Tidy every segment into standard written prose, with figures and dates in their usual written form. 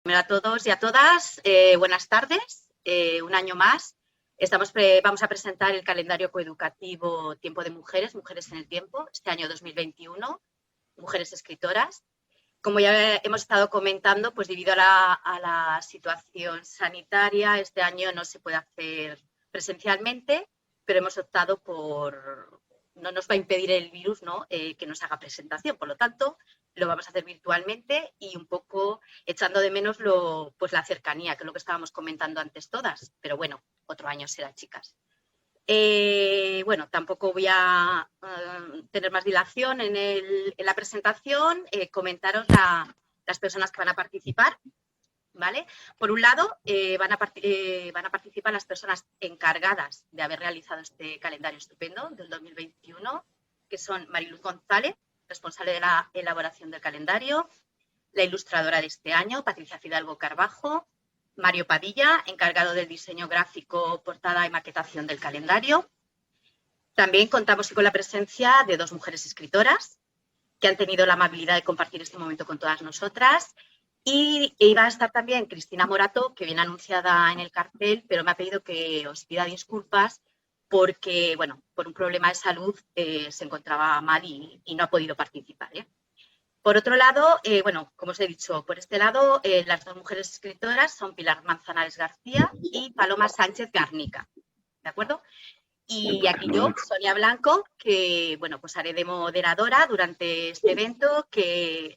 Hola a todos y a todas, buenas tardes. Un año más vamos a presentar el calendario coeducativo Tiempo de Mujeres, Mujeres en el Tiempo, este año 2021, Mujeres Escritoras. Como ya hemos estado comentando, pues debido a la situación sanitaria, este año no se puede hacer presencialmente, pero hemos optado por, no nos va a impedir el virus, ¿no? Que nos haga presentación. Por lo tanto, lo vamos a hacer virtualmente y un poco echando de menos pues la cercanía, que es lo que estábamos comentando antes todas. Pero bueno, otro año será, chicas. Bueno, tampoco voy a tener más dilación en la presentación, comentaros las personas que van a participar, ¿vale? Por un lado, van a participar las personas encargadas de haber realizado este calendario estupendo del 2021, que son Mariluz González, responsable de la elaboración del calendario, la ilustradora de este año, Patricia Fidalgo Carbajo, Mario Padilla, encargado del diseño gráfico, portada y maquetación del calendario. También contamos con la presencia de dos mujeres escritoras que han tenido la amabilidad de compartir este momento con todas nosotras. Y iba a estar también Cristina Morato, que viene anunciada en el cartel, pero me ha pedido que os pida disculpas porque, bueno, por un problema de salud se encontraba mal y no ha podido participar. Por otro lado, bueno, como os he dicho, por este lado, las dos mujeres escritoras son Pilar Manzanares García y Paloma Sánchez Garnica, ¿de acuerdo? Y aquí yo, Sonia Blanco, que bueno, pues haré de moderadora durante este evento, que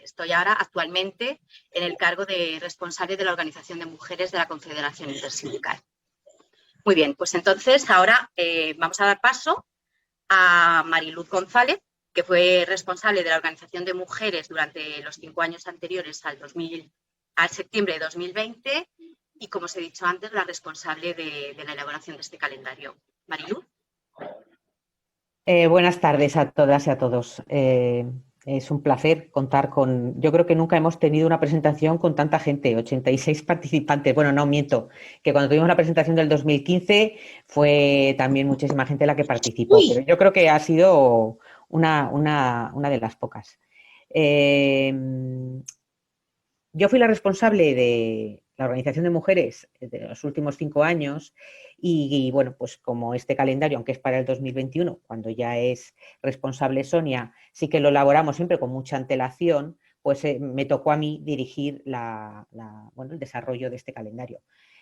estoy ahora actualmente en el cargo de responsable de la Organización de Mujeres de la Confederación Intersindical. Muy bien, pues entonces ahora vamos a dar paso a Mariluz González, que fue responsable de la Organización de Mujeres durante los 5 años anteriores al septiembre de 2020 y, como os he dicho antes, la responsable de la elaboración de este calendario. Mariluz. Buenas tardes a todas y a todos. Es un placer contar con... Yo creo que nunca hemos tenido una presentación con tanta gente, 86 participantes. Bueno, no miento, que cuando tuvimos la presentación del 2015 fue también muchísima gente la que participó, pero yo creo que ha sido una de las pocas. Yo fui la responsable de la Organización de Mujeres de los últimos 5 años y, bueno, pues como este calendario, aunque es para el 2021, cuando ya es responsable Sonia, sí que lo elaboramos siempre con mucha antelación, pues me tocó a mí dirigir bueno, el desarrollo de este calendario.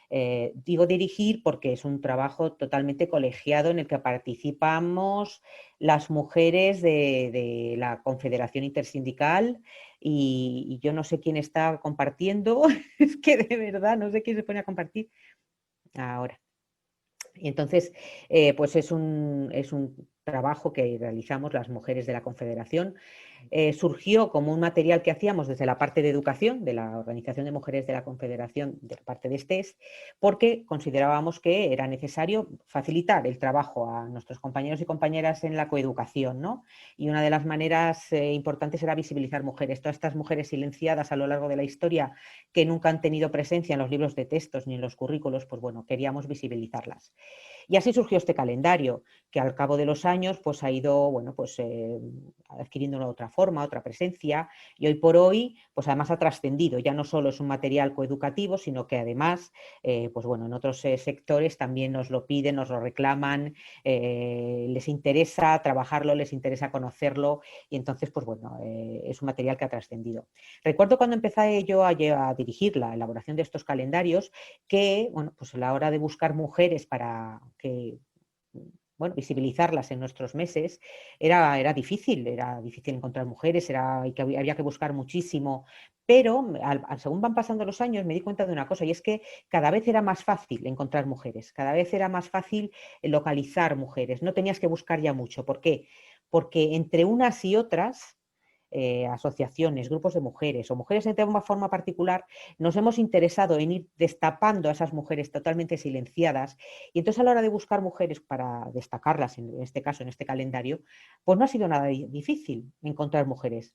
Digo dirigir porque es un trabajo totalmente colegiado en el que participamos las mujeres de la Confederación Intersindical y yo no sé quién está compartiendo, es que de verdad no sé quién se pone a compartir ahora. Y entonces, pues es un trabajo que realizamos las mujeres de la Confederación. Surgió como un material que hacíamos desde la parte de educación de la Organización de Mujeres de la Confederación, de la parte de STES, porque considerábamos que era necesario facilitar el trabajo a nuestros compañeros y compañeras en la coeducación, ¿no? Y una de las maneras importantes era visibilizar mujeres, todas estas mujeres silenciadas a lo largo de la historia que nunca han tenido presencia en los libros de textos ni en los currículos, pues bueno, queríamos visibilizarlas. Y así surgió este calendario, que al cabo de los años pues ha ido, bueno, pues adquiriendo una otra forma, otra presencia, y hoy por hoy pues además ha trascendido, ya no solo es un material coeducativo, sino que además pues bueno, en otros sectores también nos lo piden, nos lo reclaman, les interesa trabajarlo, les interesa conocerlo, y entonces pues bueno, es un material que ha trascendido. Recuerdo cuando empecé yo a dirigir la elaboración de estos calendarios que, bueno, pues a la hora de buscar mujeres para que, bueno, visibilizarlas en nuestros meses, era difícil encontrar mujeres, había que buscar muchísimo, pero según van pasando los años me di cuenta de una cosa, y es que cada vez era más fácil encontrar mujeres, cada vez era más fácil localizar mujeres, no tenías que buscar ya mucho. ¿Por qué? Porque entre unas y otras asociaciones, grupos de mujeres o mujeres de una forma particular, nos hemos interesado en ir destapando a esas mujeres totalmente silenciadas, y entonces a la hora de buscar mujeres para destacarlas, en este caso, en este calendario, pues no ha sido nada difícil encontrar mujeres.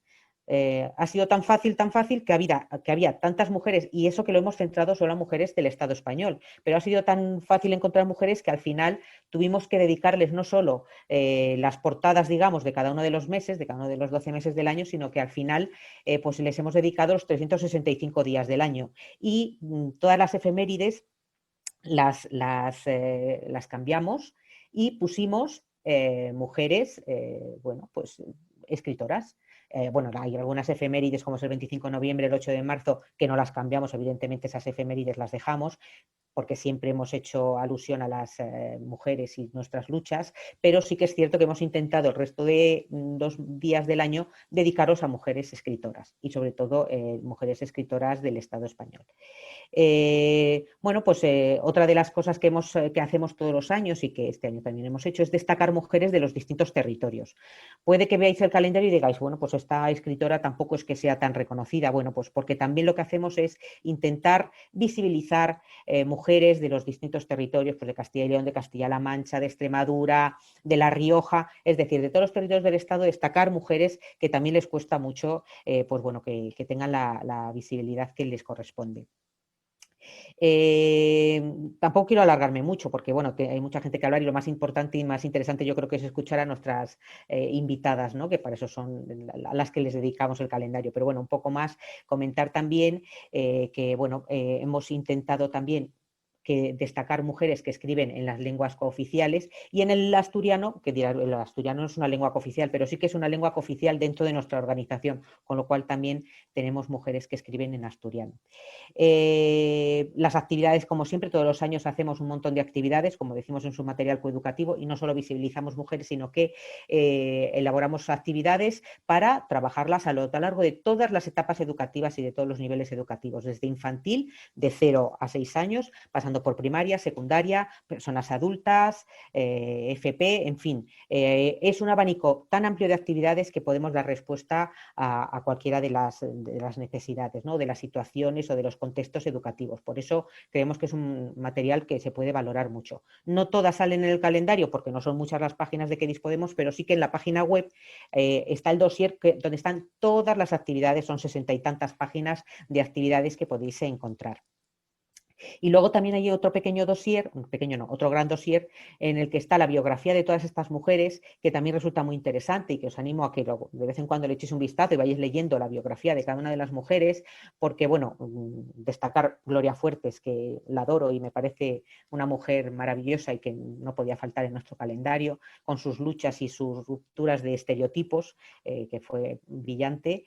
ha sido tan fácil que había tantas mujeres, y eso que lo hemos centrado solo a mujeres del Estado español, pero ha sido tan fácil encontrar mujeres que al final tuvimos que dedicarles no solo las portadas, digamos, de cada uno de los meses, de cada uno de los 12 meses del año, sino que al final pues les hemos dedicado los 365 días del año. Y todas las efemérides las cambiamos y pusimos mujeres, bueno, pues escritoras. Bueno, hay algunas efemérides como es el 25 de noviembre, el 8 de marzo, que no las cambiamos, evidentemente esas efemérides las dejamos, porque siempre hemos hecho alusión a las mujeres y nuestras luchas, pero sí que es cierto que hemos intentado el resto de 2 días del año dedicaros a mujeres escritoras y sobre todo mujeres escritoras del Estado español. Bueno, pues otra de las cosas que hacemos todos los años y que este año también hemos hecho es destacar mujeres de los distintos territorios. Puede que veáis el calendario y digáis, bueno, pues esta escritora tampoco es que sea tan reconocida. Bueno, pues porque también lo que hacemos es intentar visibilizar mujeres de los distintos territorios, pues de Castilla y León, de Castilla-La Mancha, de Extremadura, de La Rioja, es decir, de todos los territorios del Estado, destacar mujeres que también les cuesta mucho, pues bueno, que tengan la visibilidad que les corresponde. Tampoco quiero alargarme mucho porque bueno, que hay mucha gente que hablar y lo más importante y más interesante yo creo que es escuchar a nuestras invitadas, ¿no? Que para eso son las que les dedicamos el calendario. Pero bueno, un poco más comentar también que bueno, hemos intentado también destacar mujeres que escriben en las lenguas cooficiales y en el asturiano, que dirá, el asturiano no es una lengua cooficial, pero sí que es una lengua cooficial dentro de nuestra organización, con lo cual también tenemos mujeres que escriben en asturiano. Las actividades, como siempre, todos los años hacemos un montón de actividades, como decimos en su material coeducativo, y no solo visibilizamos mujeres, sino que elaboramos actividades para trabajarlas a lo largo de todas las etapas educativas y de todos los niveles educativos, desde infantil, de 0 a 6 años, pasando por primaria, secundaria, personas adultas, FP, en fin. Es un abanico tan amplio de actividades que podemos dar respuesta a cualquiera de las necesidades, ¿no? De las situaciones o de los contextos educativos. Por eso creemos que es un material que se puede valorar mucho. No todas salen en el calendario porque no son muchas las páginas de que disponemos, pero sí que en la página web está el dossier donde están todas las actividades, son 60 y tantas páginas de actividades que podéis encontrar. Y luego también hay otro pequeño dossier, pequeño no, otro gran dossier en el que está la biografía de todas estas mujeres, que también resulta muy interesante y que os animo a que de vez en cuando le echéis un vistazo y vayáis leyendo la biografía de cada una de las mujeres, porque bueno, destacar Gloria Fuertes, que la adoro y me parece una mujer maravillosa y que no podía faltar en nuestro calendario, con sus luchas y sus rupturas de estereotipos, que fue brillante,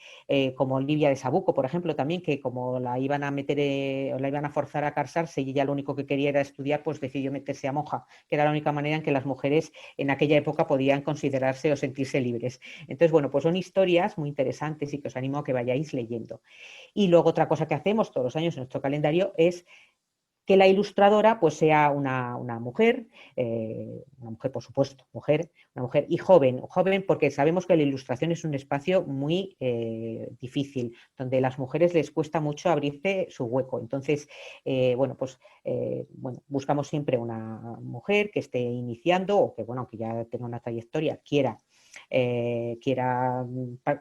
como Livia de Sabuco, por ejemplo, también, que como la iban a meter, o la iban a forzar a casarse y ella lo único que quería era estudiar, pues decidió meterse a monja, que era la única manera en que las mujeres en aquella época podían considerarse o sentirse libres. Entonces, bueno, pues son historias muy interesantes y que os animo a que vayáis leyendo. Y luego otra cosa que hacemos todos los años en nuestro calendario es que la ilustradora pues sea una mujer por supuesto, una mujer y joven porque sabemos que la ilustración es un espacio muy difícil, donde a las mujeres les cuesta mucho abrirse su hueco. Entonces, bueno, pues bueno, buscamos siempre una mujer que esté iniciando o que, bueno, que ya tenga una trayectoria, quiera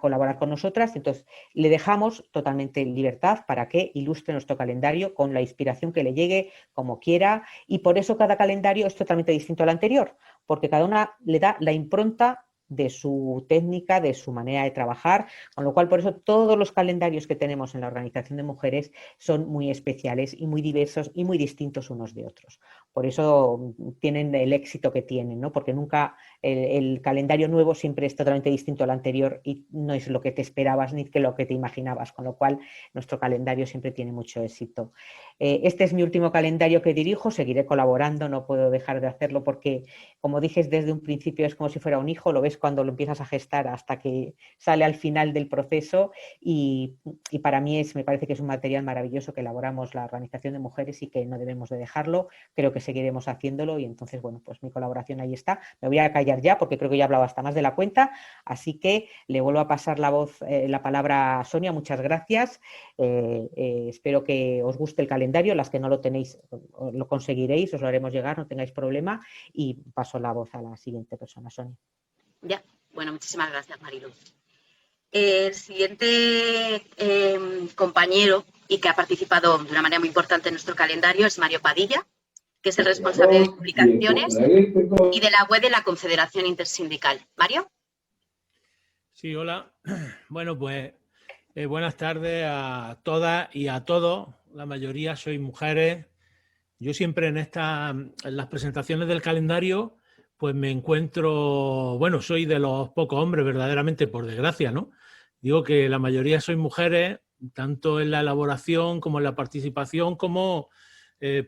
colaborar con nosotras. Entonces le dejamos totalmente libertad para que ilustre nuestro calendario con la inspiración que le llegue, como quiera, y por eso cada calendario es totalmente distinto al anterior, porque cada una le da la impronta de su técnica, de su manera de trabajar, con lo cual por eso todos los calendarios que tenemos en la Organización de Mujeres son muy especiales y muy diversos y muy distintos unos de otros. Por eso tienen el éxito que tienen, ¿no? Porque nunca el calendario nuevo siempre es totalmente distinto al anterior y no es lo que te esperabas ni que lo que te imaginabas, con lo cual nuestro calendario siempre tiene mucho éxito. Este es mi último calendario que dirijo, seguiré colaborando, no puedo dejar de hacerlo porque, como dije desde un principio, es como si fuera un hijo, lo ves cuando lo empiezas a gestar hasta que sale al final del proceso y para mí me parece que es un material maravilloso que elaboramos la Organización de Mujeres y que no debemos de dejarlo. Creo que seguiremos haciéndolo y entonces, bueno, pues mi colaboración ahí está. Me voy a callar ya porque creo que ya he hablado hasta más de la cuenta, así que le vuelvo a pasar la palabra a Sonia. Muchas gracias. Espero que os guste el calendario. Las que no lo tenéis, lo conseguiréis, os lo haremos llegar, no tengáis problema. Y paso la voz a la siguiente persona, Sonia. Ya, bueno, muchísimas gracias, Mariluz. El siguiente compañero y que ha participado de una manera muy importante en nuestro calendario es Mario Padilla, que es el responsable de publicaciones y de la web de la Confederación Intersindical. Mario. Sí, hola. Bueno, pues buenas tardes a todas y a todos. La mayoría sois mujeres. Yo siempre en las presentaciones del calendario, pues me encuentro, bueno, soy de los pocos hombres, verdaderamente, por desgracia, ¿no? Digo que la mayoría sois mujeres, tanto en la elaboración como en la participación, como,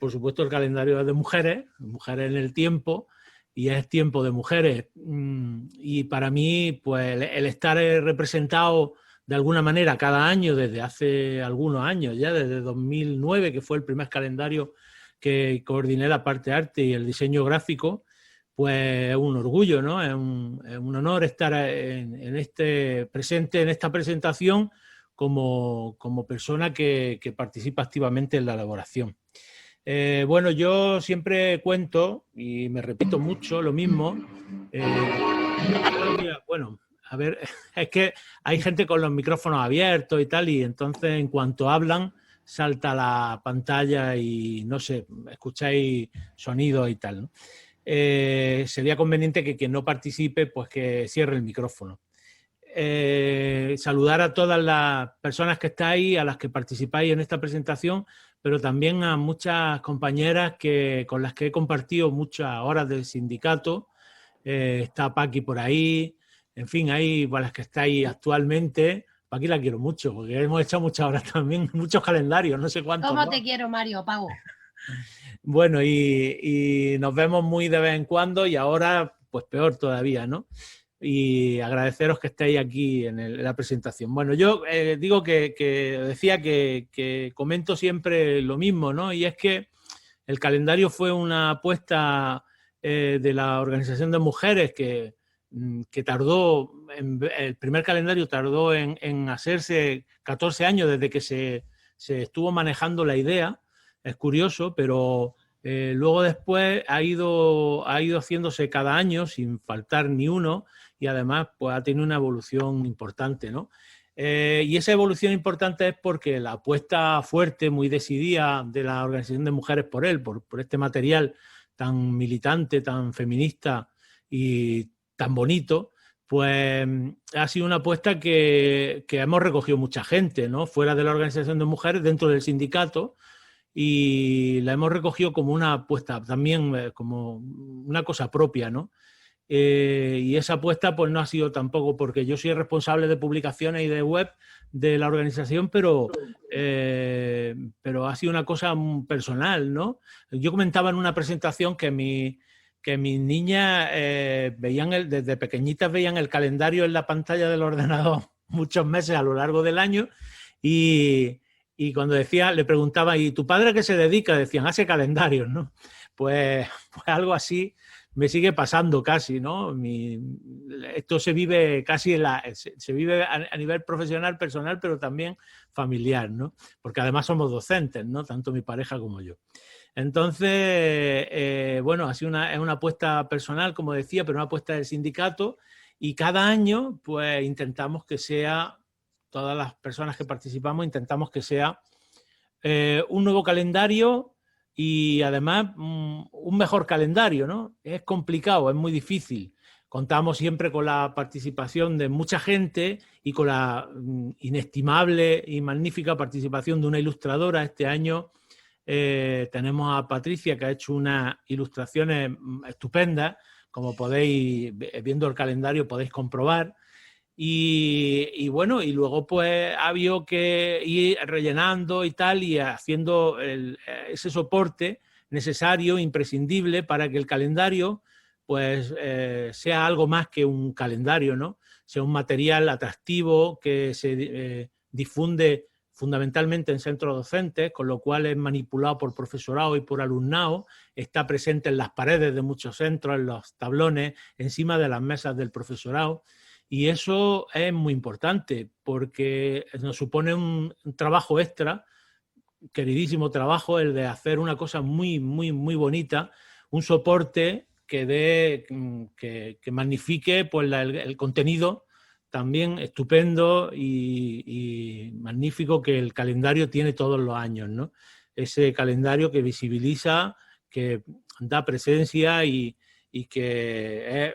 por supuesto, el calendario es de mujeres, mujeres en el tiempo, y es tiempo de mujeres. Y para mí, pues el estar representado de alguna manera cada año, desde hace algunos años, ya desde 2009, que fue el primer calendario que coordiné la parte arte y el diseño gráfico, pues es un orgullo, ¿no? Es un honor estar presente en esta presentación como persona que participa activamente en la elaboración. Bueno, yo siempre cuento, y me repito mucho lo mismo, bueno, a ver, es que hay gente con los micrófonos abiertos y tal, y entonces en cuanto hablan salta la pantalla y no sé, escucháis sonidos y tal, ¿no? Sería conveniente que quien no participe, pues que cierre el micrófono. Saludar a todas las personas que estáis, a las que participáis en esta presentación, pero también a muchas compañeras con las que he compartido muchas horas del sindicato. Está Paqui por ahí, en fin, hay para las que estáis actualmente. Paqui la quiero mucho, porque hemos hecho muchas horas también, muchos calendarios, no sé cuántos. ¿Cómo te quiero, Mario? Pago. Bueno, y nos vemos muy de vez en cuando y ahora, pues peor todavía, ¿no? Y agradeceros que estéis aquí en la presentación. Bueno, yo digo decía que comento siempre lo mismo, ¿no? Y es que el calendario fue una apuesta de la Organización de Mujeres que tardó, el primer calendario tardó en hacerse 14 años desde que se estuvo manejando la idea. Es curioso, pero luego después ha ido haciéndose cada año sin faltar ni uno y además pues ha tenido una evolución importante, ¿no? Y esa evolución importante es porque la apuesta fuerte, muy decidida de la Organización de Mujeres por él, por este material tan militante, tan feminista y tan bonito, pues ha sido una apuesta que hemos recogido mucha gente, ¿no? Fuera de la Organización de Mujeres, dentro del sindicato, y la hemos recogido como una apuesta, también como una cosa propia, ¿no? Y esa apuesta pues no ha sido tampoco porque yo soy responsable de publicaciones y de web de la organización, pero ha sido una cosa personal, ¿no? Yo comentaba en una presentación que mis niñas desde pequeñitas veían el calendario en la pantalla del ordenador muchos meses a lo largo del año y cuando le preguntaba, ¿y tu padre a qué se dedica? Decían, hace calendarios, ¿no? Pues algo así me sigue pasando casi, ¿no? Esto se vive casi se vive a nivel profesional, personal, pero también familiar, ¿no? Porque además somos docentes, ¿no? Tanto mi pareja como yo. Entonces, bueno, es una apuesta personal, como decía, pero una apuesta del sindicato y cada año, pues intentamos que sea, todas las personas que participamos, intentamos que sea un nuevo calendario y además un mejor calendario, ¿no? Es complicado, es muy difícil. Contamos siempre con la participación de mucha gente y con la inestimable y magnífica participación de una ilustradora. Este año tenemos a Patricia, que ha hecho unas ilustraciones estupendas, como podéis, viendo el calendario, podéis comprobar. Y bueno, y luego pues ha habido que ir rellenando y tal y haciendo ese soporte necesario, imprescindible para que el calendario pues sea algo más que un calendario, ¿no? Sea un material atractivo que se difunde fundamentalmente en centros docentes, con lo cual es manipulado por profesorado y por alumnado, está presente en las paredes de muchos centros, en los tablones, encima de las mesas del profesorado. Y eso es muy importante porque nos supone un trabajo extra, queridísimo trabajo, el de hacer una cosa muy, muy, muy bonita, un soporte que magnifique pues, el contenido también estupendo y magnífico que el calendario tiene todos los años, ¿no? Ese calendario que visibiliza, que da presencia y que es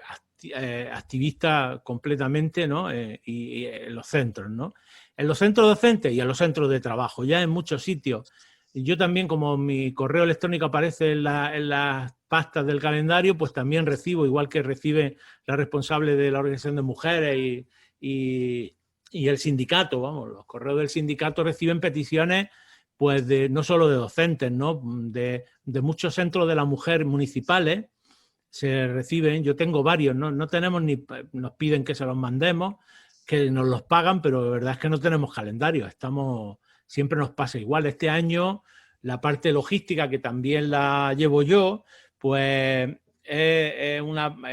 activista completamente, ¿no? Y en los centros, ¿no? En los centros docentes y en los centros de trabajo, ya en muchos sitios. Yo también, como mi correo electrónico aparece en las pastas del calendario, pues también recibo, igual que recibe la responsable de la Organización de Mujeres y el sindicato, vamos, los correos del sindicato reciben peticiones, pues no solo de docentes, ¿no? De muchos centros de la mujer municipales se reciben. Yo tengo varios, ¿no? No tenemos nos piden que se los mandemos, que nos los pagan, pero la verdad es que no tenemos calendario. Siempre nos pasa igual. Este año la parte logística, que también la llevo yo, pues es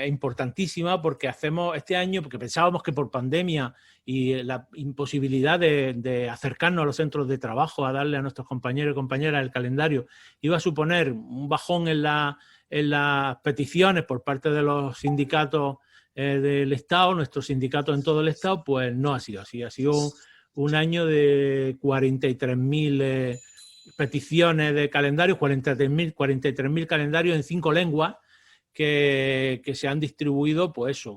importantísima, porque este año, porque pensábamos que por pandemia y la imposibilidad de acercarnos a los centros de trabajo, a darle a nuestros compañeros y compañeras el calendario, iba a suponer un bajón en las peticiones por parte de los sindicatos del Estado, nuestros sindicatos en todo el Estado, pues no ha sido así. Ha sido un año de 43.000 peticiones de calendarios, 43.000 calendarios en 5 lenguas que se han distribuido, pues eso,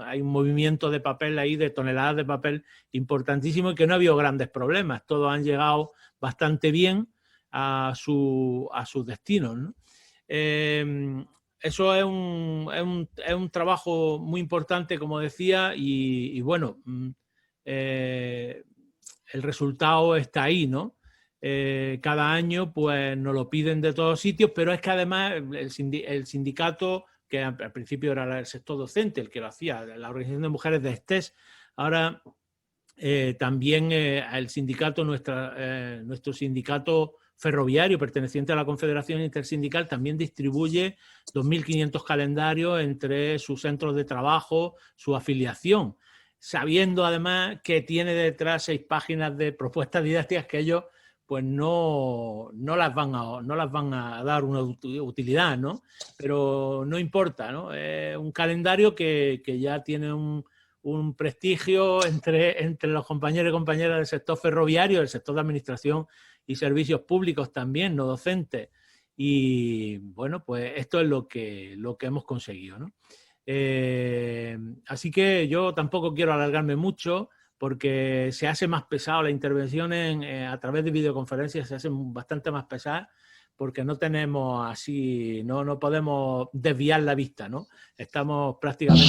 hay un movimiento de papel ahí, de toneladas de papel importantísimo, y que no ha habido grandes problemas. Todos han llegado bastante bien a sus destinos, ¿no? Eso es un trabajo muy importante, como decía, y bueno, el resultado está ahí, ¿no? Cada año pues nos lo piden de todos sitios, pero es que además el sindicato, que al principio era el sector docente el que lo hacía, la Organización de Mujeres de STES, ahora también el sindicato, nuestro sindicato ferroviario perteneciente a la Confederación Intersindical, también distribuye 2.500 calendarios entre sus centros de trabajo, su afiliación, sabiendo además que tiene detrás 6 páginas de propuestas didácticas que ellos pues no las van a dar una utilidad, ¿no? Pero no importa, ¿no? Es un calendario que ya tiene un prestigio entre los compañeros y compañeras del sector ferroviario, del sector de administración y servicios públicos también, no docentes. Y bueno, pues esto es lo que hemos conseguido, ¿no? Así que yo tampoco quiero alargarme mucho, porque se hace más pesado la intervención a través de videoconferencias, se hacen bastante más pesadas, porque no tenemos así, no podemos desviar la vista, ¿no? Estamos prácticamente...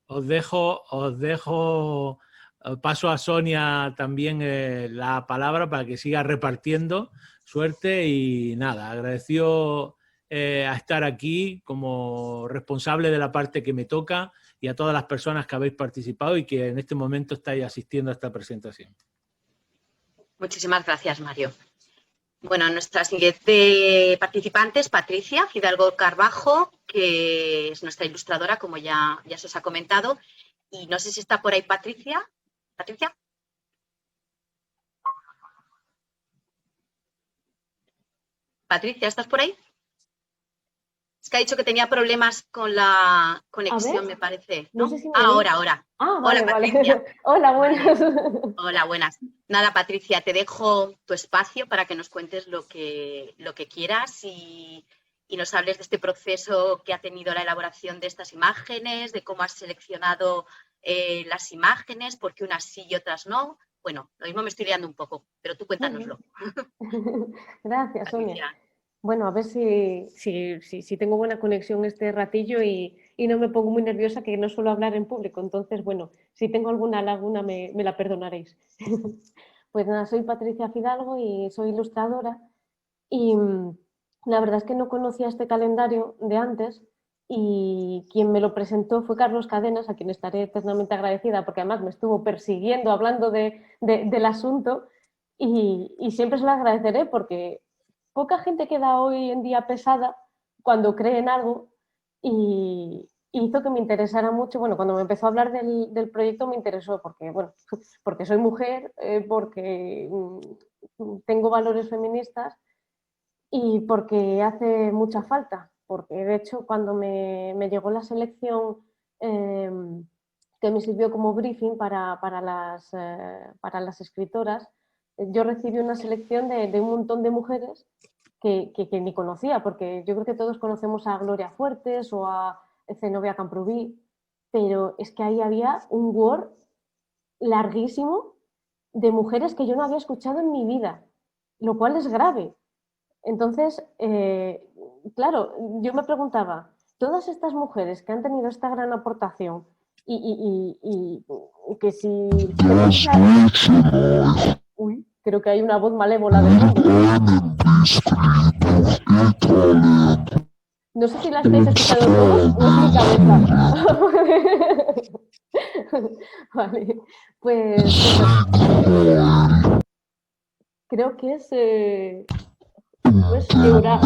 Os dejo, paso a Sonia también la palabra para que siga repartiendo. Suerte y nada, agradecido a estar aquí como responsable de la parte que me toca, y a todas las personas que habéis participado y que en este momento estáis asistiendo a esta presentación. Muchísimas gracias, Mario. Bueno, nuestra siguiente participante es Patricia Fidalgo Carbajo, que es nuestra ilustradora, como ya se os ha comentado. Y no sé si está por ahí Patricia. ¿Patricia? Patricia, ¿estás por ahí? Es que ha dicho que tenía problemas con la conexión, me parece, ¿no? No sé si me ahora. Vale, Hola, Patricia. Vale. Hola, buenas. Vale. Hola, buenas. Nada, Patricia, te dejo tu espacio para que nos cuentes lo que quieras y nos hables de este proceso que ha tenido la elaboración de estas imágenes, de cómo has seleccionado las imágenes, por qué unas sí y otras no. Bueno, lo mismo me estoy liando un poco, pero tú cuéntanoslo. Gracias, Sonia. Patricia. Bueno, a ver si tengo buena conexión este ratillo y no me pongo muy nerviosa, que no suelo hablar en público. Entonces, bueno, si tengo alguna laguna me la perdonaréis. Pues nada, soy Patricia Fidalgo y soy ilustradora. Y la verdad es que no conocía este calendario de antes, y quien me lo presentó fue Carlos Cadenas, a quien estaré eternamente agradecida, porque además me estuvo persiguiendo hablando del asunto, y siempre se lo agradeceré, porque poca gente queda hoy en día pesada cuando cree en algo, y hizo que me interesara mucho. Bueno, cuando me empezó a hablar del proyecto me interesó porque, bueno, porque soy mujer, porque tengo valores feministas y porque hace mucha falta, porque de hecho cuando me llegó la selección que me sirvió como briefing para las escritoras. Yo recibí una selección de un montón de mujeres que ni conocía, porque yo creo que todos conocemos a Gloria Fuertes o a Zenobia Camprubí, pero es que ahí había un Word larguísimo de mujeres que yo no había escuchado en mi vida, lo cual es grave. Entonces, claro, yo me preguntaba, todas estas mujeres que han tenido esta gran aportación y que si... Uy, creo que hay una voz malévola de fondo. No sé si la estáis escuchando todos o es mi cabeza. Vale, pues creo que es Eura.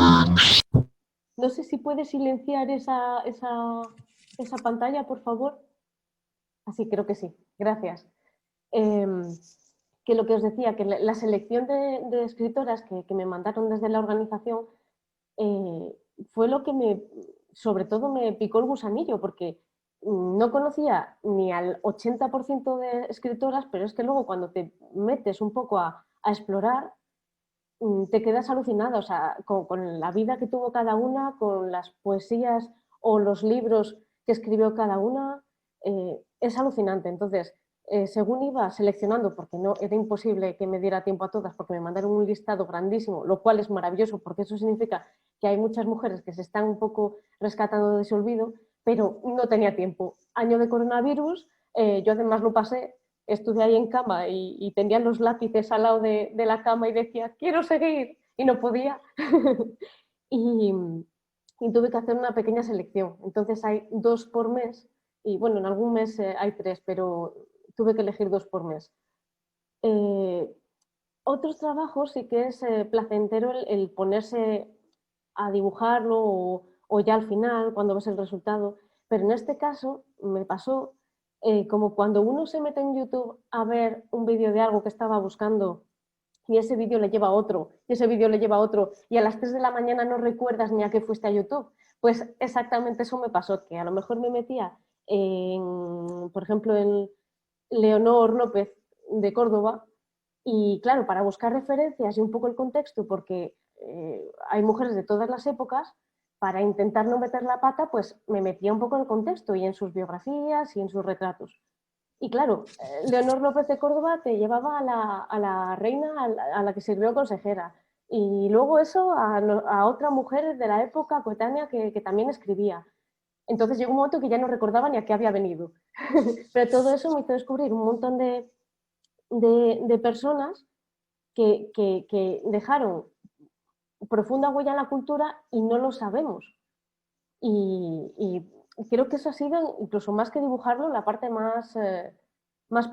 No sé si puedes silenciar esa pantalla, por favor. Así, creo que sí. Gracias. Que lo que os decía, que la selección de escritoras que me mandaron desde la organización fue lo que sobre todo me picó el gusanillo, porque no conocía ni al 80% de escritoras, pero es que luego cuando te metes un poco a explorar, te quedas alucinada, o sea, con la vida que tuvo cada una, con las poesías o los libros que escribió cada una, es alucinante. Entonces, según iba seleccionando, porque no era imposible que me diera tiempo a todas, porque me mandaron un listado grandísimo, lo cual es maravilloso, porque eso significa que hay muchas mujeres que se están un poco rescatando de ese olvido, pero no tenía tiempo. Año de coronavirus, yo además lo pasé, estuve ahí en cama y tenía los lápices al lado de la cama y decía, quiero seguir, y no podía. y, y tuve que hacer una pequeña selección. Entonces hay 2 por mes, y bueno, en algún mes hay 3, pero tuve que elegir 2 por mes. Otros trabajos sí que es placentero el ponerse a dibujarlo o ya al final, cuando ves el resultado. Pero en este caso me pasó como cuando uno se mete en YouTube a ver un vídeo de algo que estaba buscando y ese vídeo le lleva a otro, y ese vídeo le lleva a otro, y a las 3 de la mañana no recuerdas ni a qué fuiste a YouTube. Pues exactamente eso me pasó, que a lo mejor me metía, por ejemplo, en Leonor López de Córdoba, y claro, para buscar referencias y un poco el contexto, porque hay mujeres de todas las épocas, para intentar no meter la pata, pues me metía un poco en el contexto y en sus biografías y en sus retratos. Y claro, Leonor López de Córdoba te llevaba a la reina a la que sirvió consejera. Y luego eso a otra mujer de la época coetánea que también escribía. Entonces llegó un momento que ya no recordaba ni a qué había venido. Pero todo eso me hizo descubrir un montón de personas que dejaron profunda huella en la cultura y no lo sabemos. Y creo que eso ha sido, incluso más que dibujarlo, la parte más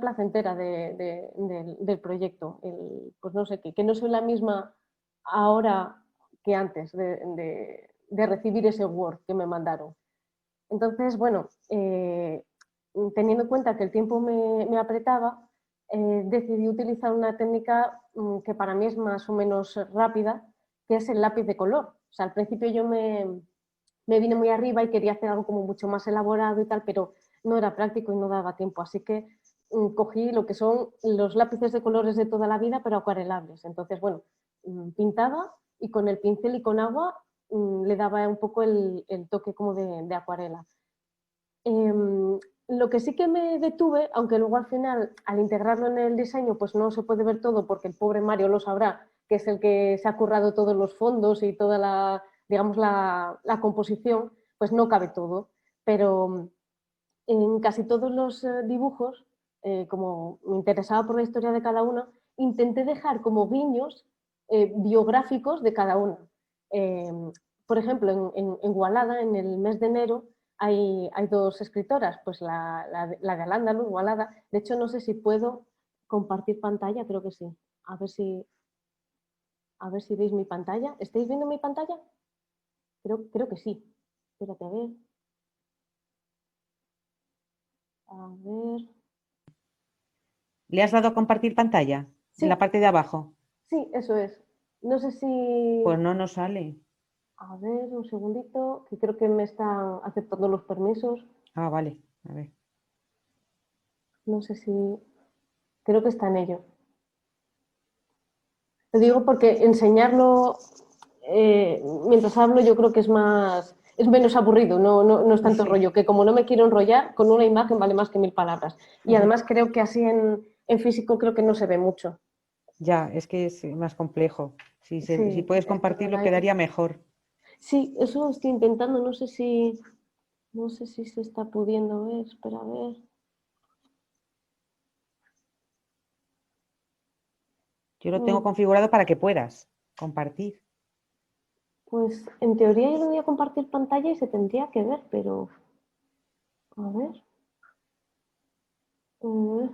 placentera del proyecto. Pues no sé, que no soy la misma ahora que antes de recibir ese Word que me mandaron. Entonces, bueno, teniendo en cuenta que el tiempo me apretaba, decidí utilizar una técnica que para mí es más o menos rápida, que es el lápiz de color. O sea, al principio yo me vine muy arriba y quería hacer algo como mucho más elaborado y tal, pero no era práctico y no daba tiempo. Así que cogí lo que son los lápices de colores de toda la vida, pero acuarelables. Entonces, bueno, pintaba y con el pincel y con agua le daba un poco el toque como de acuarela. Lo que sí que me detuve, aunque luego al final, al integrarlo en el diseño, pues no se puede ver todo porque el pobre Mario lo sabrá, que es el que se ha currado todos los fondos y toda la, digamos, la composición, pues no cabe todo. Pero en casi todos los dibujos, como me interesaba por la historia de cada una, intenté dejar como guiños biográficos de cada una. Por ejemplo, en Walada, en el mes de enero, hay 2 escritoras, pues la de Al-Ándalus, Walada. De hecho, no sé si puedo compartir pantalla, creo que sí. A ver si veis mi pantalla. ¿Estáis viendo mi pantalla? Creo que sí. Espérate, a ver. A ver. ¿Le has dado a compartir pantalla? En la Sí, parte de abajo. sí, eso es. No sé si... Pues no nos sale. A ver, un segundito, que creo que me están aceptando los permisos. Ah, vale. A ver. No sé si... Creo que está en ello. Te digo porque enseñarlo mientras hablo yo creo que es más... Es menos aburrido, no es tanto Sí. rollo, que como no me quiero enrollar, con una imagen vale más que 1000 palabras. Y además creo que así en físico creo que no se ve mucho. Ya, es que es más complejo. Si Sí, puedes es compartirlo, verdad. quedaría mejor. Sí, eso estoy intentando, no sé si se está pudiendo ver, espera a ver. Yo lo tengo Mm, configurado para que puedas compartir. Pues en teoría yo lo voy a compartir pantalla y se tendría que ver, pero a ver. eh,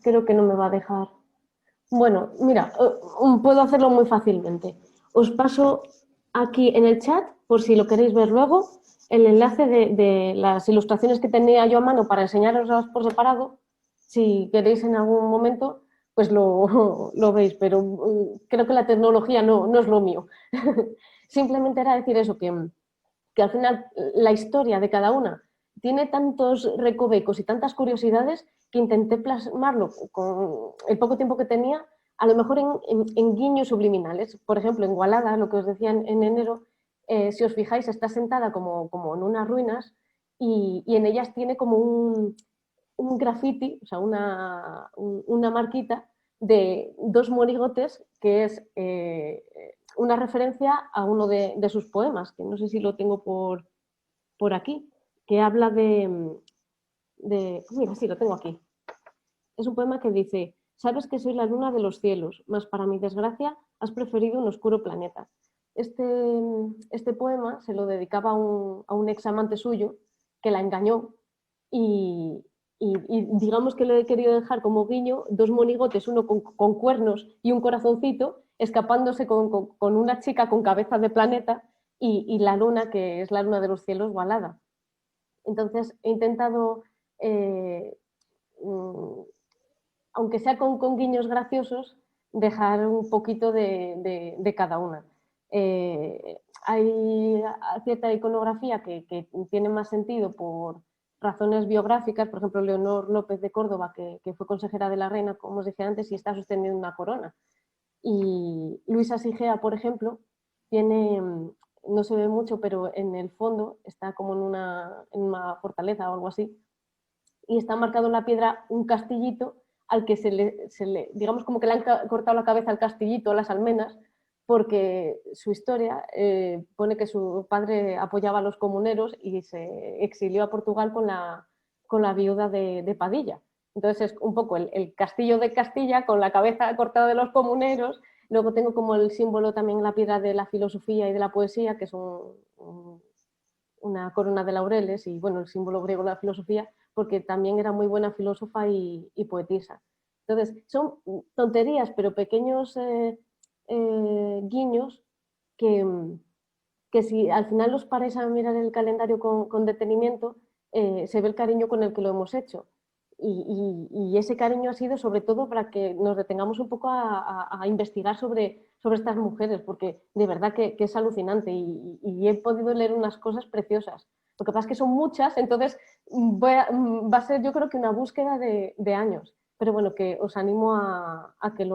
Creo que no me va a dejar. Bueno, mira, puedo hacerlo muy fácilmente. Os paso aquí en el chat, por si lo queréis ver luego, el enlace de las ilustraciones que tenía yo a mano para enseñaroslas por separado. Si queréis en algún momento, pues lo veis, pero creo que la tecnología no es lo mío. Simplemente era decir eso, que al final la historia de cada una tiene tantos recovecos y tantas curiosidades que intenté plasmarlo con el poco tiempo que tenía, a lo mejor en guiños subliminales. Por ejemplo, en Gualada, lo que os decía en enero, si os fijáis, está sentada como en unas ruinas y en ellas tiene como un graffiti, o sea, una marquita de dos monigotes que es una referencia a uno de sus poemas, que no sé si lo tengo por aquí, que habla mira, sí, lo tengo aquí. Es un poema que dice, sabes que soy la luna de los cielos, mas para mi desgracia has preferido un oscuro planeta. Este, este poema se lo dedicaba a un ex amante suyo que la engañó y, y, digamos que le he querido dejar como guiño dos monigotes, uno con cuernos y un corazoncito, escapándose con una chica con cabeza de planeta y la luna, que es la luna de los cielos, Balada. Entonces he intentado, eh, aunque sea con guiños graciosos, dejar un poquito de cada una. Hay cierta iconografía que tiene más sentido por razones biográficas, por ejemplo, Leonor López de Córdoba, que fue consejera de la reina, como os dije antes, y está sosteniendo una corona. Y Luisa Sigea, por ejemplo, tiene, no se ve mucho, pero en el fondo está como en una fortaleza o algo así, y está marcado en la piedra un castillito al que digamos como que le han cortado la cabeza al castillito, a las almenas, porque su historia pone que su padre apoyaba a los comuneros y se exilió a Portugal con la viuda de Padilla. Entonces es un poco el castillo de Castilla con la cabeza cortada de los comuneros. Luego tengo como el símbolo también en la piedra de la filosofía y de la poesía, que es una corona de laureles y bueno, el símbolo griego de la filosofía, porque también era muy buena filósofa y poetisa. Entonces, son tonterías, pero pequeños guiños que, que si al final los paráis a mirar el calendario con detenimiento, se ve el cariño con el que lo hemos hecho. Y ese cariño ha sido sobre todo para que nos detengamos un poco a investigar sobre estas mujeres, porque de verdad que es alucinante y he podido leer unas cosas preciosas. Lo que pasa es que son muchas, entonces va a ser yo creo que una búsqueda de años. Pero bueno, que os animo a que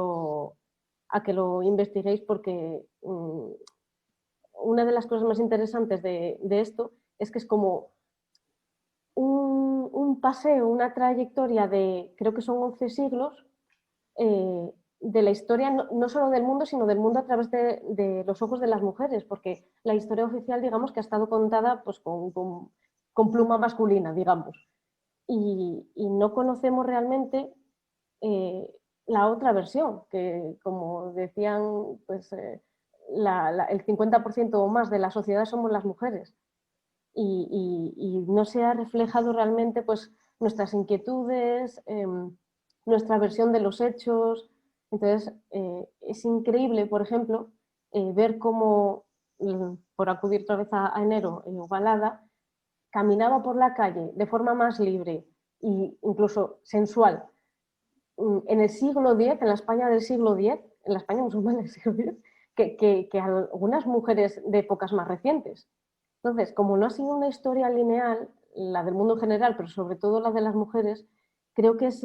lo investiguéis porque una de las cosas más interesantes de esto es que es como paseo, una trayectoria de, creo que son 11 siglos, de la historia, no solo del mundo, sino del mundo a través de los ojos de las mujeres, porque la historia oficial, digamos, que ha estado contada pues, con pluma masculina, digamos. Y no conocemos realmente eh, la otra versión, que como decían, pues el 50% o más de la sociedad somos las mujeres y no se ha reflejado realmente pues, nuestras inquietudes, nuestra versión de los hechos. Entonces, es increíble, por ejemplo, ver cómo, por acudir otra vez a enero, Ovalada, caminaba por la calle de forma más libre e incluso sensual en el siglo X, en la España del siglo X, en la España musulmana del siglo X, que algunas mujeres de épocas más recientes. Entonces, como no ha sido una historia lineal, la del mundo en general, pero sobre todo la de las mujeres, creo que es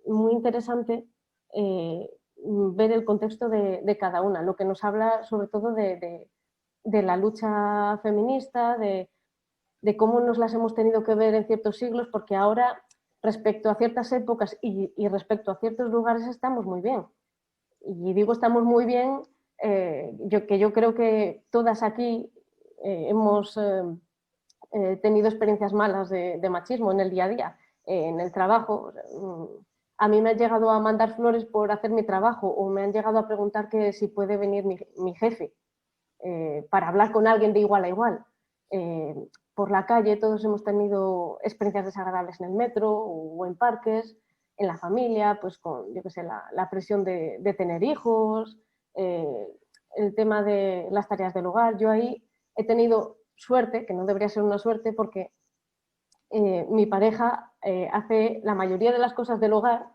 muy interesante ver el contexto de cada una, lo que nos habla sobre todo de la lucha feminista, de cómo nos las hemos tenido que ver en ciertos siglos, porque ahora, respecto a ciertas épocas y respecto a ciertos lugares, estamos muy bien. Y digo estamos muy bien, yo creo que todas aquí hemos tenido experiencias malas de machismo en el día a día, en el trabajo. A mí me han llegado a mandar flores por hacer mi trabajo, o me han llegado a preguntar que si puede venir mi jefe para hablar con alguien de igual a igual. Por la calle todos hemos tenido experiencias desagradables en el metro o en parques, en la familia, pues con, yo qué sé, la presión de tener hijos, el tema de las tareas del hogar. Yo ahí he tenido suerte, que no debería ser una suerte, porque mi pareja hace la mayoría de las cosas del hogar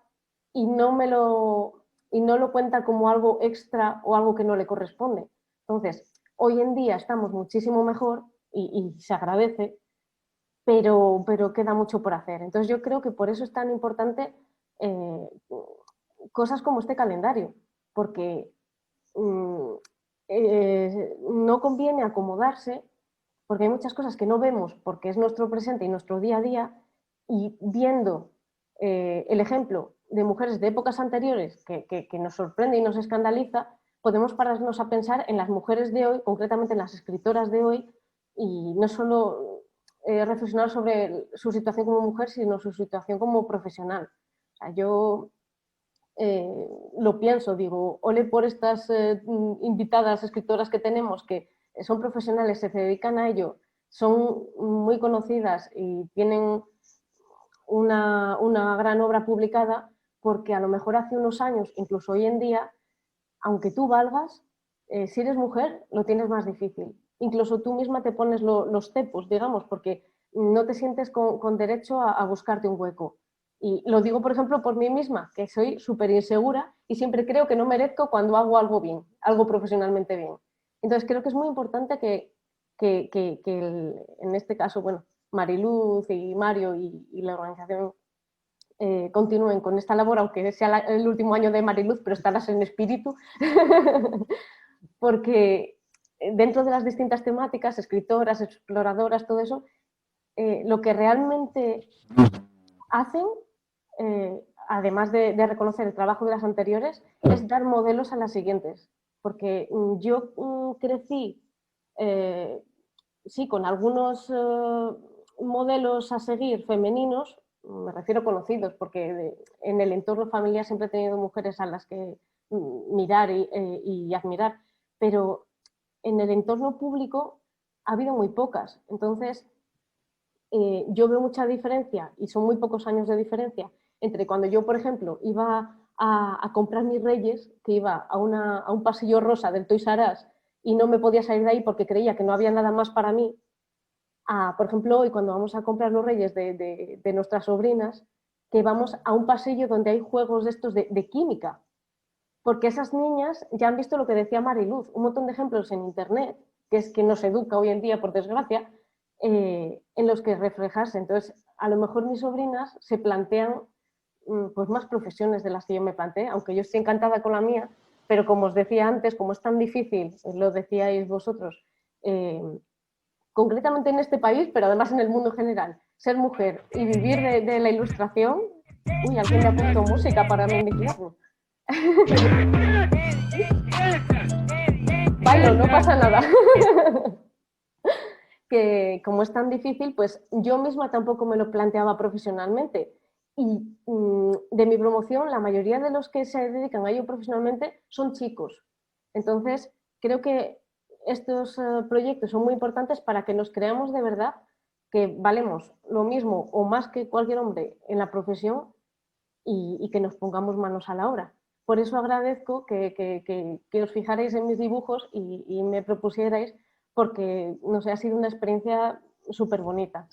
y no lo cuenta como algo extra o algo que no le corresponde. Entonces, hoy en día estamos muchísimo mejor y se agradece, pero queda mucho por hacer. Entonces yo creo que por eso es tan importante cosas como este calendario, porque no conviene acomodarse, porque hay muchas cosas que no vemos porque es nuestro presente y nuestro día a día, y viendo el ejemplo de mujeres de épocas anteriores que nos sorprende y nos escandaliza, podemos pararnos a pensar en las mujeres de hoy, concretamente en las escritoras de hoy, y no solo reflexionar sobre su situación como mujer, sino su situación como profesional. O sea, yo lo pienso, digo, ole por estas invitadas escritoras que tenemos, que son profesionales, se dedican a ello, son muy conocidas y tienen una gran obra publicada, porque a lo mejor hace unos años, incluso hoy en día, aunque tú valgas, si eres mujer lo tienes más difícil. Incluso tú misma te pones los cepos, digamos, porque no te sientes con derecho a buscarte un hueco. Y lo digo, por ejemplo, por mí misma, que soy súper insegura y siempre creo que no merezco cuando hago algo bien, algo profesionalmente bien. Entonces creo que es muy importante que en este caso, bueno, Mariluz y Mario y la organización continúen con esta labor, aunque sea el último año de Mariluz, pero estarás en espíritu, porque dentro de las distintas temáticas, escritoras, exploradoras, todo eso, lo que realmente hacen, además de reconocer el trabajo de las anteriores, es dar modelos a las siguientes. Porque yo crecí, sí, con algunos modelos a seguir femeninos, me refiero conocidos, porque en el entorno familiar siempre he tenido mujeres a las que mirar y admirar, pero en el entorno público ha habido muy pocas. Entonces, yo veo mucha diferencia, y son muy pocos años de diferencia, entre cuando yo, por ejemplo, iba a comprar mis Reyes, que iba a un pasillo rosa del Toys R Us y no me podía salir de ahí porque creía que no había nada más para mí, por ejemplo, hoy cuando vamos a comprar los Reyes de nuestras sobrinas, que vamos a un pasillo donde hay juegos de estos de química, porque esas niñas ya han visto lo que decía Mariluz, un montón de ejemplos en internet, que es que nos educa hoy en día, por desgracia, en los que reflejarse. Entonces, a lo mejor mis sobrinas se plantean pues más profesiones de las que yo me planteé, aunque yo estoy encantada con la mía, pero como os decía antes, como es tan difícil, lo decíais vosotros, concretamente en este país, pero además en el mundo en general, ser mujer y vivir de la ilustración. Uy, alguien me ha puesto música para mi micrófono. Bailo, no pasa nada. Que como es tan difícil, pues yo misma tampoco me lo planteaba profesionalmente. Y de mi promoción, la mayoría de los que se dedican a ello profesionalmente son chicos. Entonces, creo que estos proyectos son muy importantes para que nos creamos de verdad que valemos lo mismo o más que cualquier hombre en la profesión y que nos pongamos manos a la obra. Por eso agradezco que os fijarais en mis dibujos y me propusierais, porque no sé, ha sido una experiencia súper bonita.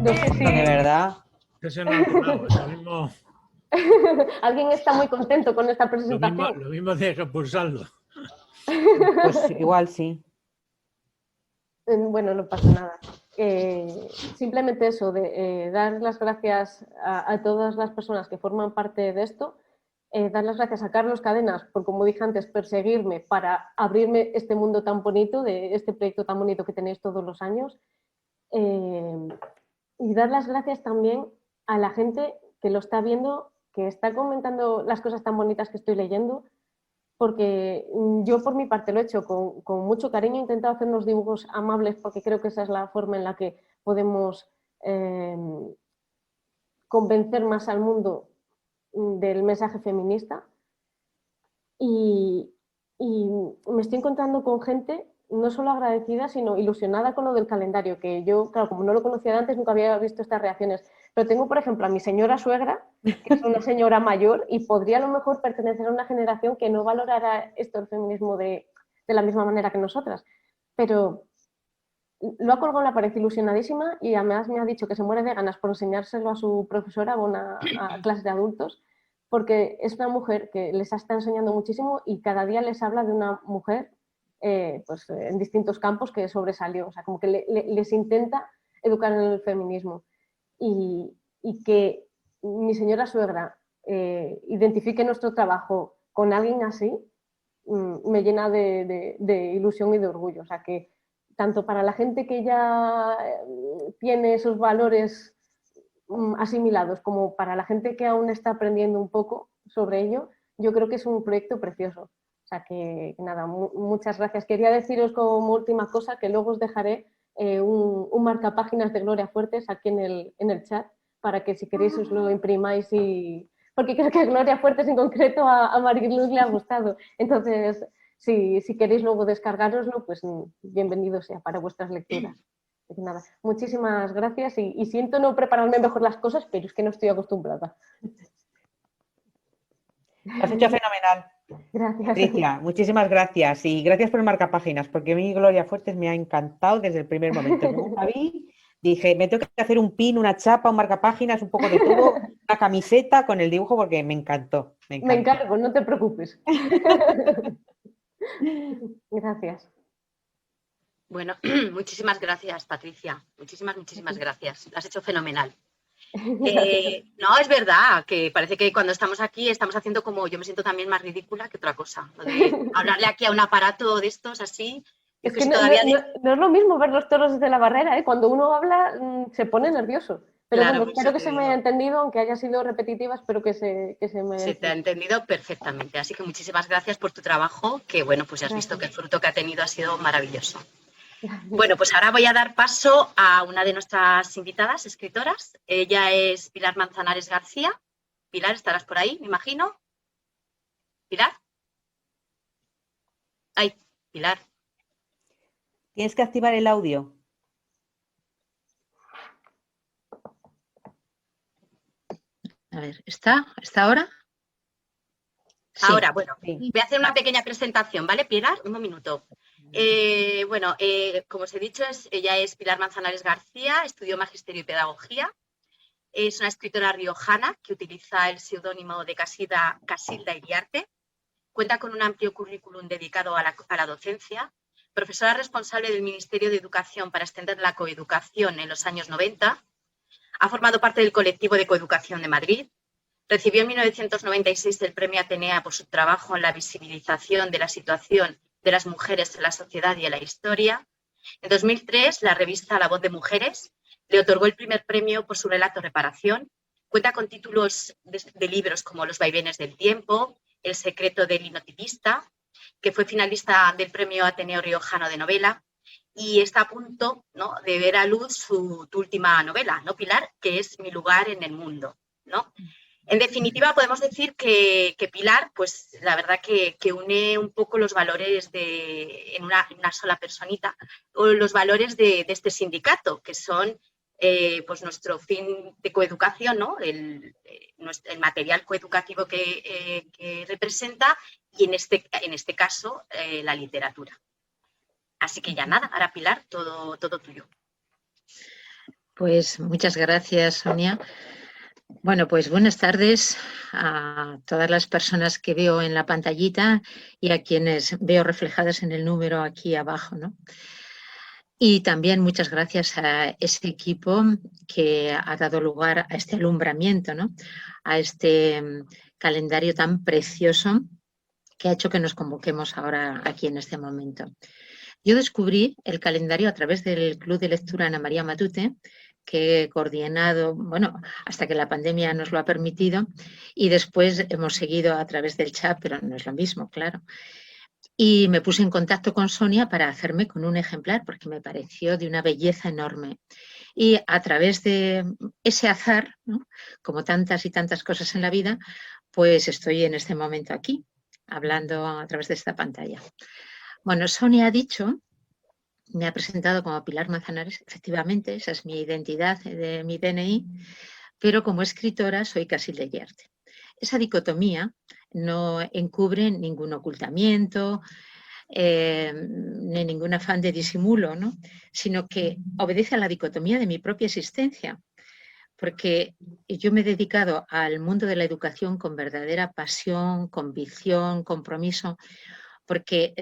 No sé si... De verdad. Eso no ha colado, lo mismo, Alguien está muy contento con esta presentación. lo mismo tiene que pulsarlo. Pues igual sí. Bueno, no pasa nada. Simplemente eso, de dar las gracias a todas las personas que forman parte de esto, dar las gracias a Carlos Cadenas por, como dije antes, perseguirme para abrirme este mundo tan bonito, de este proyecto tan bonito que tenéis todos los años. Y dar las gracias también a la gente que lo está viendo, que está comentando las cosas tan bonitas que estoy leyendo, porque yo por mi parte lo he hecho con mucho cariño, he intentado hacer unos dibujos amables porque creo que esa es la forma en la que podemos convencer más al mundo del mensaje feminista, y me estoy encontrando con gente no solo agradecida, sino ilusionada con lo del calendario, que yo, claro, como no lo conocía de antes, nunca había visto estas reacciones. Pero tengo, por ejemplo, a mi señora suegra, que es una señora mayor y podría a lo mejor pertenecer a una generación que no valorara esto, el feminismo, de la misma manera que nosotras. Pero lo ha colgado en la pared ilusionadísima y además me ha dicho que se muere de ganas por enseñárselo a su profesora a clase de adultos, porque es una mujer que les está enseñando muchísimo y cada día les habla de una mujer pues, en distintos campos que sobresalió, o sea, como que les intenta educar en el feminismo. Y que mi señora suegra identifique nuestro trabajo con alguien así, me llena de ilusión y de orgullo. O sea, que tanto para la gente que ya tiene esos valores asimilados, como para la gente que aún está aprendiendo un poco sobre ello, yo creo que es un proyecto precioso. O sea que nada, muchas gracias. Quería deciros como última cosa que luego os dejaré un marcapáginas de Gloria Fuertes aquí en el chat, para que si queréis os lo imprimáis, y porque creo que a Gloria Fuertes en concreto a Mariluz le ha gustado. Entonces, si queréis luego descargároslo, pues bienvenido sea para vuestras lecturas. Pues nada, muchísimas gracias y siento no prepararme mejor las cosas, pero es que no estoy acostumbrada. Lo has hecho fenomenal. Gracias. Patricia, muchísimas gracias y gracias por el marcapáginas, porque a mí Gloria Fuertes me ha encantado desde el primer momento. Como la vi, dije, me tengo que hacer un pin, una chapa, un marcapáginas, un poco de todo, una camiseta con el dibujo, porque me encantó. Me Me encantó. encargo, no te preocupes. Gracias. Bueno, muchísimas gracias, Patricia. Muchísimas gracias. Lo has hecho fenomenal. No, es verdad que parece que cuando estamos aquí estamos haciendo como, yo me siento también más ridícula que otra cosa. Lo de hablarle aquí a un aparato de estos así. Es que no es lo mismo ver los toros desde la barrera, ¿eh? Cuando uno habla se pone nervioso. Pero claro, bueno, espero que se me haya entendido, aunque haya sido repetitiva, espero que se me... Se te ha entendido perfectamente. Así que muchísimas gracias por tu trabajo, que bueno, pues ya has visto que el fruto que ha tenido ha sido maravilloso. Bueno, pues ahora voy a dar paso a una de nuestras invitadas, escritoras. Ella es Pilar Manzanares García. Pilar, estarás por ahí, me imagino. ¿Pilar? Ay, Pilar. Tienes que activar el audio. A ver, ¿está ahora? Sí. Ahora, bueno, sí. Voy a hacer una pequeña presentación, ¿vale, Pilar? Un minuto. Como os he dicho, ella es Pilar Manzanares García, estudió Magisterio y Pedagogía. Es una escritora riojana que utiliza el seudónimo de Casilda Iriarte. Cuenta con un amplio currículum dedicado a la docencia. Profesora responsable del Ministerio de Educación para extender la coeducación en los años 90. Ha formado parte del colectivo de coeducación de Madrid. Recibió en 1996 el Premio Atenea por su trabajo en la visibilización de la situación de las mujeres en la sociedad y en la historia. En 2003, la revista La Voz de Mujeres le otorgó el primer premio por su relato Reparación. Cuenta con títulos de libros como Los vaivenes del tiempo, El secreto del linotipista, que fue finalista del Premio Ateneo Riojano de Novela, y está a punto, ¿no?, de ver a luz su última novela, ¿no, Pilar?, que es Mi lugar en el mundo, ¿no? En definitiva, podemos decir que Pilar, pues la verdad que une un poco los valores en una sola personita, o los valores de este sindicato, que son pues nuestro fin de coeducación, ¿no?, el material coeducativo que representa, y en este caso la literatura. Así que ya nada, ahora Pilar, todo tuyo. Pues muchas gracias, Sonia. Bueno, pues buenas tardes a todas las personas que veo en la pantallita y a quienes veo reflejadas en el número aquí abajo, ¿no? Y también muchas gracias a ese equipo que ha dado lugar a este alumbramiento, ¿no? A este calendario tan precioso que ha hecho que nos convoquemos ahora aquí en este momento. Yo descubrí el calendario a través del Club de Lectura Ana María Matute, que he coordinado, bueno, hasta que la pandemia nos lo ha permitido, y después hemos seguido a través del chat, pero no es lo mismo, claro. Y me puse en contacto con Sonia para hacerme con un ejemplar, porque me pareció de una belleza enorme. Y a través de ese azar, ¿no? Como tantas y tantas cosas en la vida, pues estoy en este momento aquí, hablando a través de esta pantalla. Bueno, Sonia ha dicho, me ha presentado como Pilar Manzanares, efectivamente, esa es mi identidad de mi DNI, pero como escritora soy Casilda Iriarte. Esa dicotomía no encubre ningún ocultamiento, ni ningún afán de disimulo, ¿no? Sino que obedece a la dicotomía de mi propia existencia, porque yo me he dedicado al mundo de la educación con verdadera pasión, convicción, compromiso, porque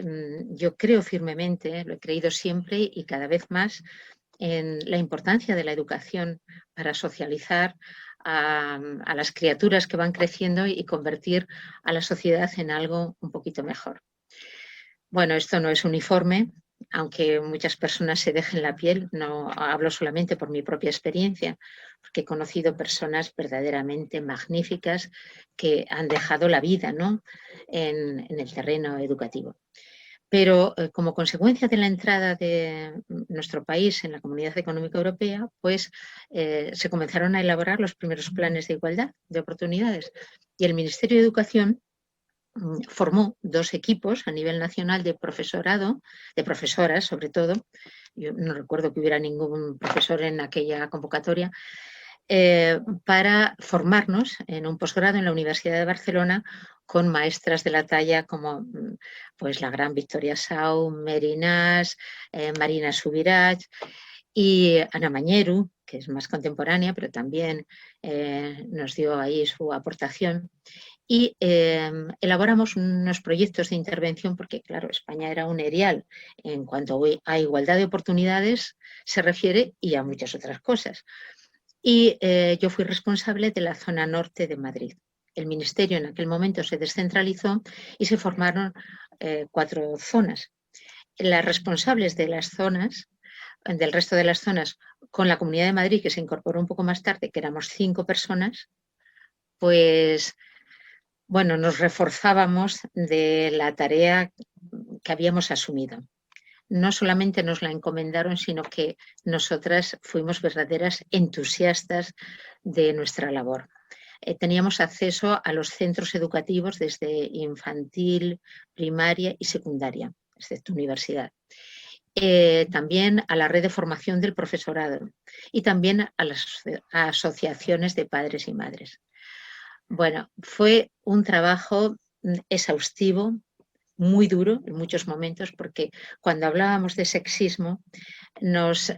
yo creo firmemente, lo he creído siempre y cada vez más, en la importancia de la educación para socializar a las criaturas que van creciendo y convertir a la sociedad en algo un poquito mejor. Bueno, esto no es uniforme, aunque muchas personas se dejen la piel, no hablo solamente por mi propia experiencia, porque he conocido personas verdaderamente magníficas que han dejado la vida, ¿no? en el terreno educativo. Pero como consecuencia de la entrada de nuestro país en la Comunidad Económica Europea, pues se comenzaron a elaborar los primeros planes de igualdad de oportunidades. Y el Ministerio de Educación formó dos equipos a nivel nacional de profesorado, de profesoras sobre todo. Yo no recuerdo que hubiera ningún profesor en aquella convocatoria, para formarnos en un posgrado en la Universidad de Barcelona con maestras de la talla como pues, la gran Victoria Sau, Merinás, Marina Subirach y Ana Mañeru, que es más contemporánea, pero también nos dio ahí su aportación. Y elaboramos unos proyectos de intervención porque, claro, España era un erial en cuanto a igualdad de oportunidades se refiere y a muchas otras cosas. Y yo fui responsable de la zona norte de Madrid. El ministerio en aquel momento se descentralizó y se formaron 4 zonas. Las responsables de las zonas, del resto de las zonas, con la Comunidad de Madrid, que se incorporó un poco más tarde, que éramos 5 personas, pues bueno, nos reforzábamos de la tarea que habíamos asumido. No solamente nos la encomendaron, sino que nosotras fuimos verdaderas entusiastas de nuestra labor. Teníamos acceso a los centros educativos desde infantil, primaria y secundaria, excepto universidad. También a la red de formación del profesorado y también a las asociaciones de padres y madres. Bueno, fue un trabajo exhaustivo, muy duro en muchos momentos, porque cuando hablábamos de sexismo nos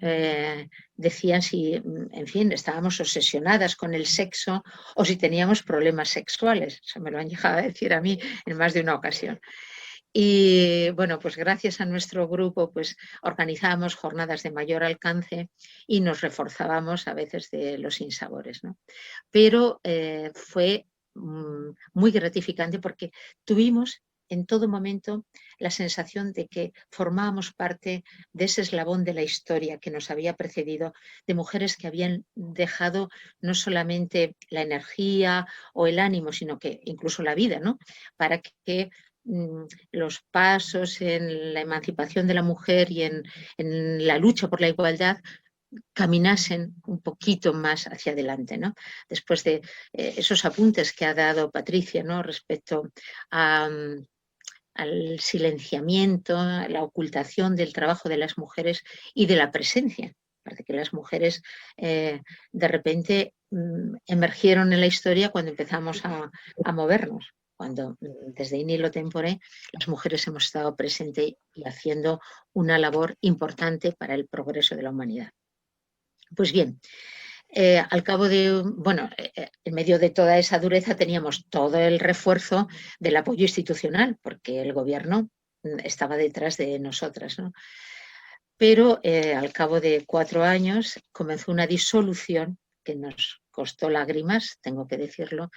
decían si, en fin, estábamos obsesionadas con el sexo o si teníamos problemas sexuales. Eso me lo han llegado a decir a mí en más de una ocasión. Y bueno, pues gracias a nuestro grupo, pues organizábamos jornadas de mayor alcance y nos reforzábamos a veces de los sinsabores, ¿no? Pero fue muy gratificante porque tuvimos en todo momento la sensación de que formábamos parte de ese eslabón de la historia que nos había precedido, de mujeres que habían dejado no solamente la energía o el ánimo, sino que incluso la vida, ¿no? Para que los pasos en la emancipación de la mujer y en la lucha por la igualdad caminasen un poquito más hacia adelante, ¿no? Después de esos apuntes que ha dado Patricia, ¿no? Respecto al silenciamiento, a la ocultación del trabajo de las mujeres y de la presencia. Parece que las mujeres de repente emergieron en la historia cuando empezamos a movernos, cuando desde in illo tempore las mujeres hemos estado presentes y haciendo una labor importante para el progreso de la humanidad. Pues bien, al cabo de, bueno, en medio de toda esa dureza teníamos todo el refuerzo del apoyo institucional, porque el gobierno estaba detrás de nosotras, ¿no? Pero al cabo de 4 años comenzó una disolución que nos costó lágrimas, tengo que decirlo,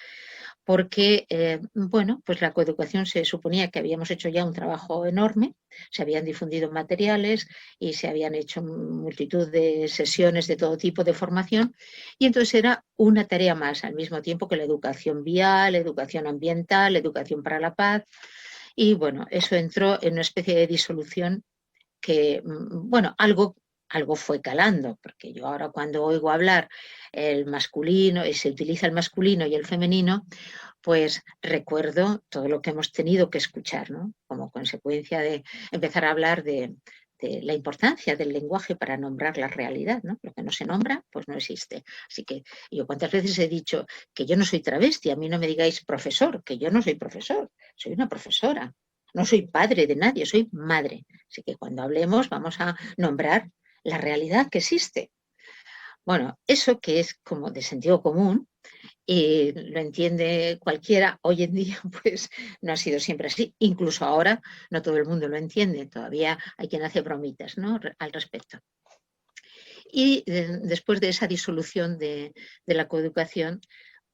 porque, bueno, pues la coeducación se suponía que habíamos hecho ya un trabajo enorme, se habían difundido materiales y se habían hecho multitud de sesiones de todo tipo de formación, y entonces era una tarea más, al mismo tiempo que la educación vial, educación ambiental, educación para la paz, y bueno, eso entró en una especie de disolución que, bueno, algo fue calando, porque yo ahora cuando oigo hablar el masculino, y se utiliza el masculino y el femenino, pues recuerdo todo lo que hemos tenido que escuchar, ¿no? Como consecuencia de empezar a hablar de la importancia del lenguaje para nombrar la realidad, ¿no? Lo que no se nombra, pues no existe. Así que yo cuántas veces he dicho que yo no soy travesti, a mí no me digáis profesor, que yo no soy profesor, soy una profesora. No soy padre de nadie, soy madre. Así que cuando hablemos vamos a nombrar la realidad que existe. Bueno, eso que es como de sentido común, y lo entiende cualquiera, hoy en día pues no ha sido siempre así. Incluso ahora no todo el mundo lo entiende, todavía hay quien hace bromitas, ¿no?, al respecto. Y después de esa disolución de la coeducación,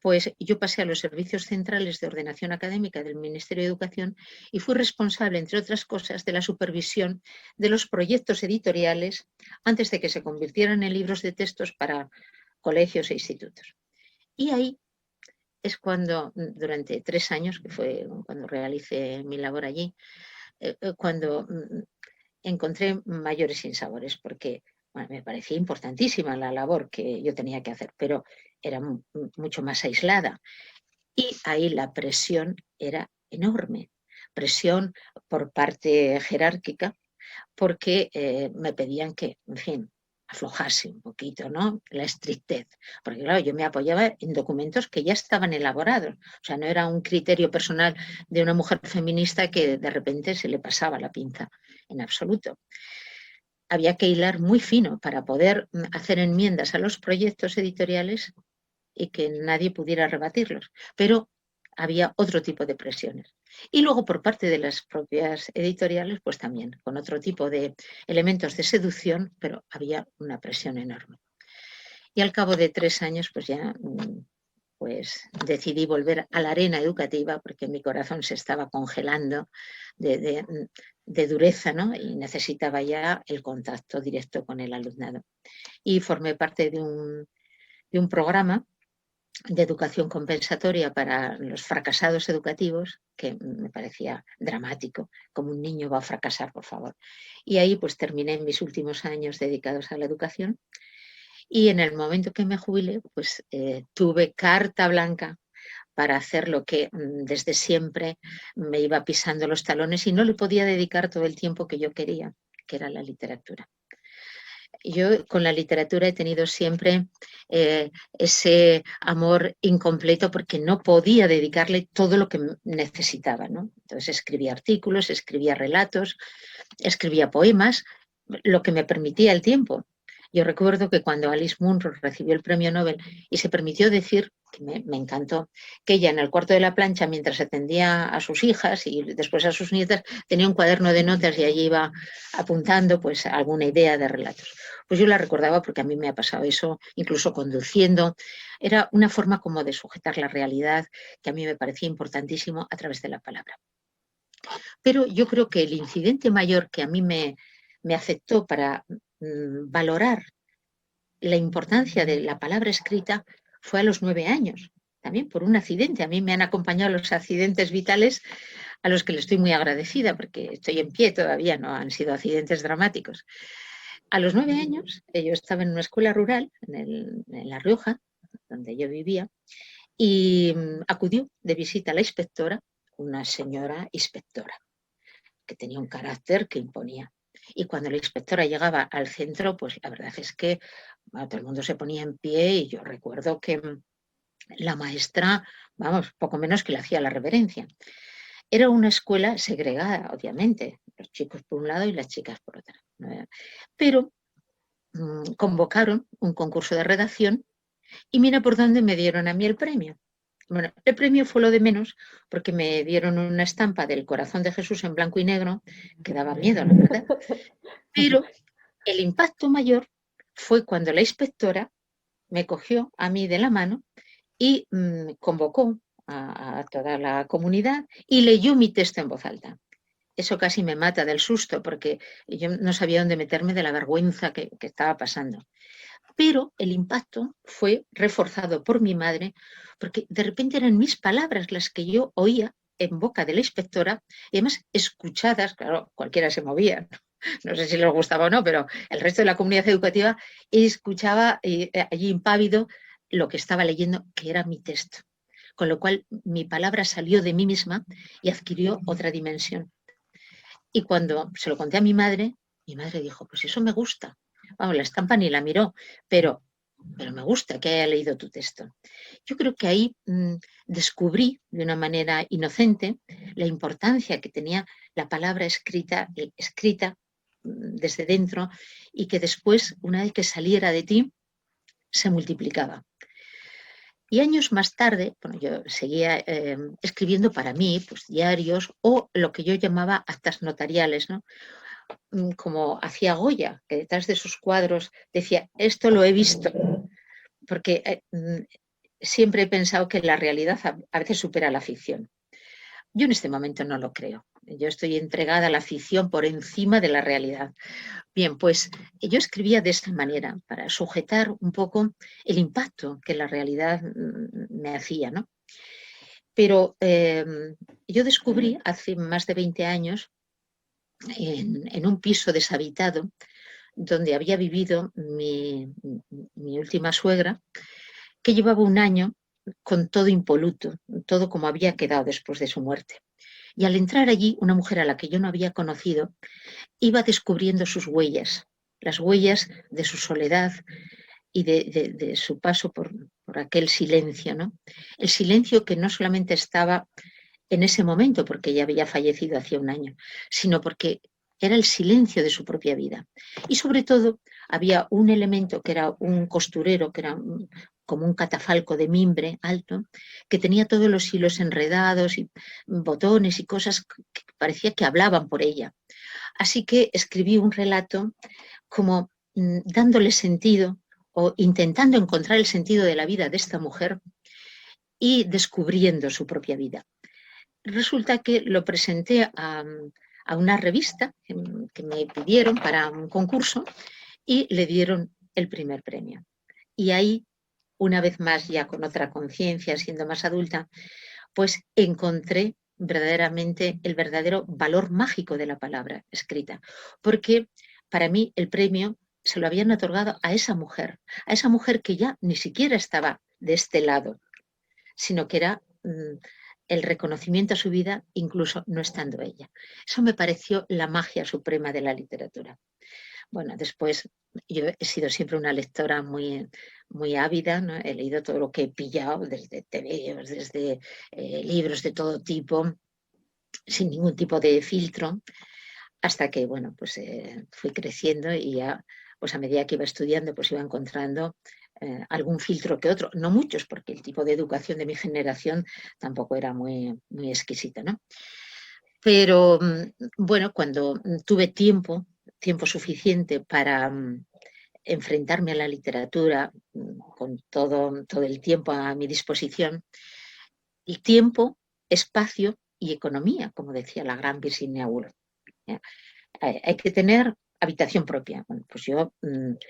pues yo pasé a los servicios centrales de ordenación académica del Ministerio de Educación y fui responsable, entre otras cosas, de la supervisión de los proyectos editoriales antes de que se convirtieran en libros de textos para colegios e institutos. Y ahí es cuando, durante 3 años, que fue cuando realicé mi labor allí, cuando encontré mayores sinsabores, porque bueno, me parecía importantísima la labor que yo tenía que hacer, pero era mucho más aislada. Y ahí la presión era enorme, presión por parte jerárquica, porque me pedían que, en fin, aflojase un poquito, ¿no?, la estrictez. Porque claro, yo me apoyaba en documentos que ya estaban elaborados. O sea, no era un criterio personal de una mujer feminista que de repente se le pasaba la pinza, en absoluto. Había que hilar muy fino para poder hacer enmiendas a los proyectos editoriales y que nadie pudiera rebatirlos. Pero había otro tipo de presiones. Y luego por parte de las propias editoriales, pues también, con otro tipo de elementos de seducción, pero había una presión enorme. Y al cabo de 3 años, pues ya pues decidí volver a la arena educativa porque mi corazón se estaba congelando de dureza, ¿no?, y necesitaba ya el contacto directo con el alumnado. Y formé parte de un programa de educación compensatoria para los fracasados educativos, que me parecía dramático, como un niño va a fracasar, por favor. Y ahí pues terminé mis últimos años dedicados a la educación, y en el momento que me jubilé, pues tuve carta blanca para hacer lo que desde siempre me iba pisando los talones y no le podía dedicar todo el tiempo que yo quería, que era la literatura. Yo con la literatura he tenido siempre ese amor incompleto porque no podía dedicarle todo lo que necesitaba, ¿no? Entonces escribía artículos, escribía relatos, escribía poemas, lo que me permitía el tiempo. Yo recuerdo que cuando Alice Munro recibió el premio Nobel y se permitió decir, que me encantó, que ella en el cuarto de la plancha, mientras atendía a sus hijas y después a sus nietas, tenía un cuaderno de notas y allí iba apuntando pues alguna idea de relatos. Pues yo la recordaba porque a mí me ha pasado eso, incluso conduciendo. Era una forma como de sujetar la realidad que a mí me parecía importantísimo a través de la palabra. Pero yo creo que el incidente mayor que a mí me afectó para valorar la importancia de la palabra escrita fue a los 9 años, también por un accidente. A mí me han acompañado los accidentes vitales a los que le estoy muy agradecida porque estoy en pie todavía, no han sido accidentes dramáticos. A los 9 años, yo estaba en una escuela rural en La Rioja, donde yo vivía, y acudió de visita a la inspectora, una señora inspectora, que tenía un carácter que imponía. Y cuando la inspectora llegaba al centro, pues la verdad es que todo el mundo se ponía en pie y yo recuerdo que la maestra, vamos, poco menos que le hacía la reverencia. Era una escuela segregada, obviamente, los chicos por un lado y las chicas por otra. Pero convocaron un concurso de redacción y mira por dónde me dieron a mí el premio. Bueno, el premio fue lo de menos porque me dieron una estampa del corazón de Jesús en blanco y negro que daba miedo, la verdad. Pero el impacto mayor fue cuando la inspectora me cogió a mí de la mano y convocó a toda la comunidad y leyó mi texto en voz alta. Eso casi me mata del susto porque yo no sabía dónde meterme de la vergüenza que estaba pasando. Pero el impacto fue reforzado por mi madre porque de repente eran mis palabras las que yo oía en boca de la inspectora y además escuchadas, claro, cualquiera se movía, no sé si les gustaba o no, pero el resto de la comunidad educativa escuchaba allí impávido lo que estaba leyendo, que era mi texto. Con lo cual mi palabra salió de mí misma y adquirió otra dimensión. Y cuando se lo conté a mi madre dijo, pues eso me gusta. Vamos, la estampa ni la miró, pero me gusta que haya leído tu texto. Yo creo que ahí descubrí de una manera inocente la importancia que tenía la palabra escrita desde dentro y que después, una vez que saliera de ti, se multiplicaba. Y años más tarde, bueno, yo seguía escribiendo para mí, pues diarios o lo que yo llamaba actas notariales, ¿no? Como hacía Goya, que detrás de sus cuadros decía, esto lo he visto, porque siempre he pensado que la realidad a veces supera la ficción. Yo en este momento no lo creo. Yo estoy entregada a la ficción por encima de la realidad. Bien, pues yo escribía de esta manera para sujetar un poco el impacto que la realidad me hacía, ¿no? Pero yo descubrí hace más de 20 años en un piso deshabitado donde había vivido mi última suegra, que llevaba un año con todo impoluto, todo como había quedado después de su muerte. Y al entrar allí, una mujer a la que yo no había conocido iba descubriendo sus huellas, las huellas de su soledad y de su paso por aquel silencio, ¿no? El silencio que no solamente estaba en ese momento, porque ella había fallecido hacía un año, sino porque era el silencio de su propia vida. Y sobre todo había un elemento que era un costurero, que era como un catafalco de mimbre alto, que tenía todos los hilos enredados y botones y cosas que parecía que hablaban por ella. Así que escribí un relato como dándole sentido o intentando encontrar el sentido de la vida de esta mujer y descubriendo su propia vida. Resulta que lo presenté a una revista que me pidieron para un concurso y le dieron el primer premio. Y ahí, una vez más, ya con otra conciencia, siendo más adulta, pues encontré verdaderamente el verdadero valor mágico de la palabra escrita. Porque para mí el premio se lo habían otorgado a esa mujer que ya ni siquiera estaba de este lado, sino que era el reconocimiento a su vida, incluso no estando ella. Eso me pareció la magia suprema de la literatura. Bueno, después yo he sido siempre una lectora muy, muy ávida, ¿no? He leído todo lo que he pillado, desde tebeos, desde libros de todo tipo, sin ningún tipo de filtro, hasta que, bueno, pues fui creciendo y ya, pues a medida que iba estudiando, pues iba encontrando algún filtro que otro, no muchos, porque el tipo de educación de mi generación tampoco era muy, muy exquisita, ¿no? Pero bueno, cuando tuve tiempo suficiente para enfrentarme a la literatura con todo el tiempo a mi disposición, el tiempo, espacio y economía, como decía la gran Virginia Woolf. Hay que tener habitación propia. Bueno, pues yo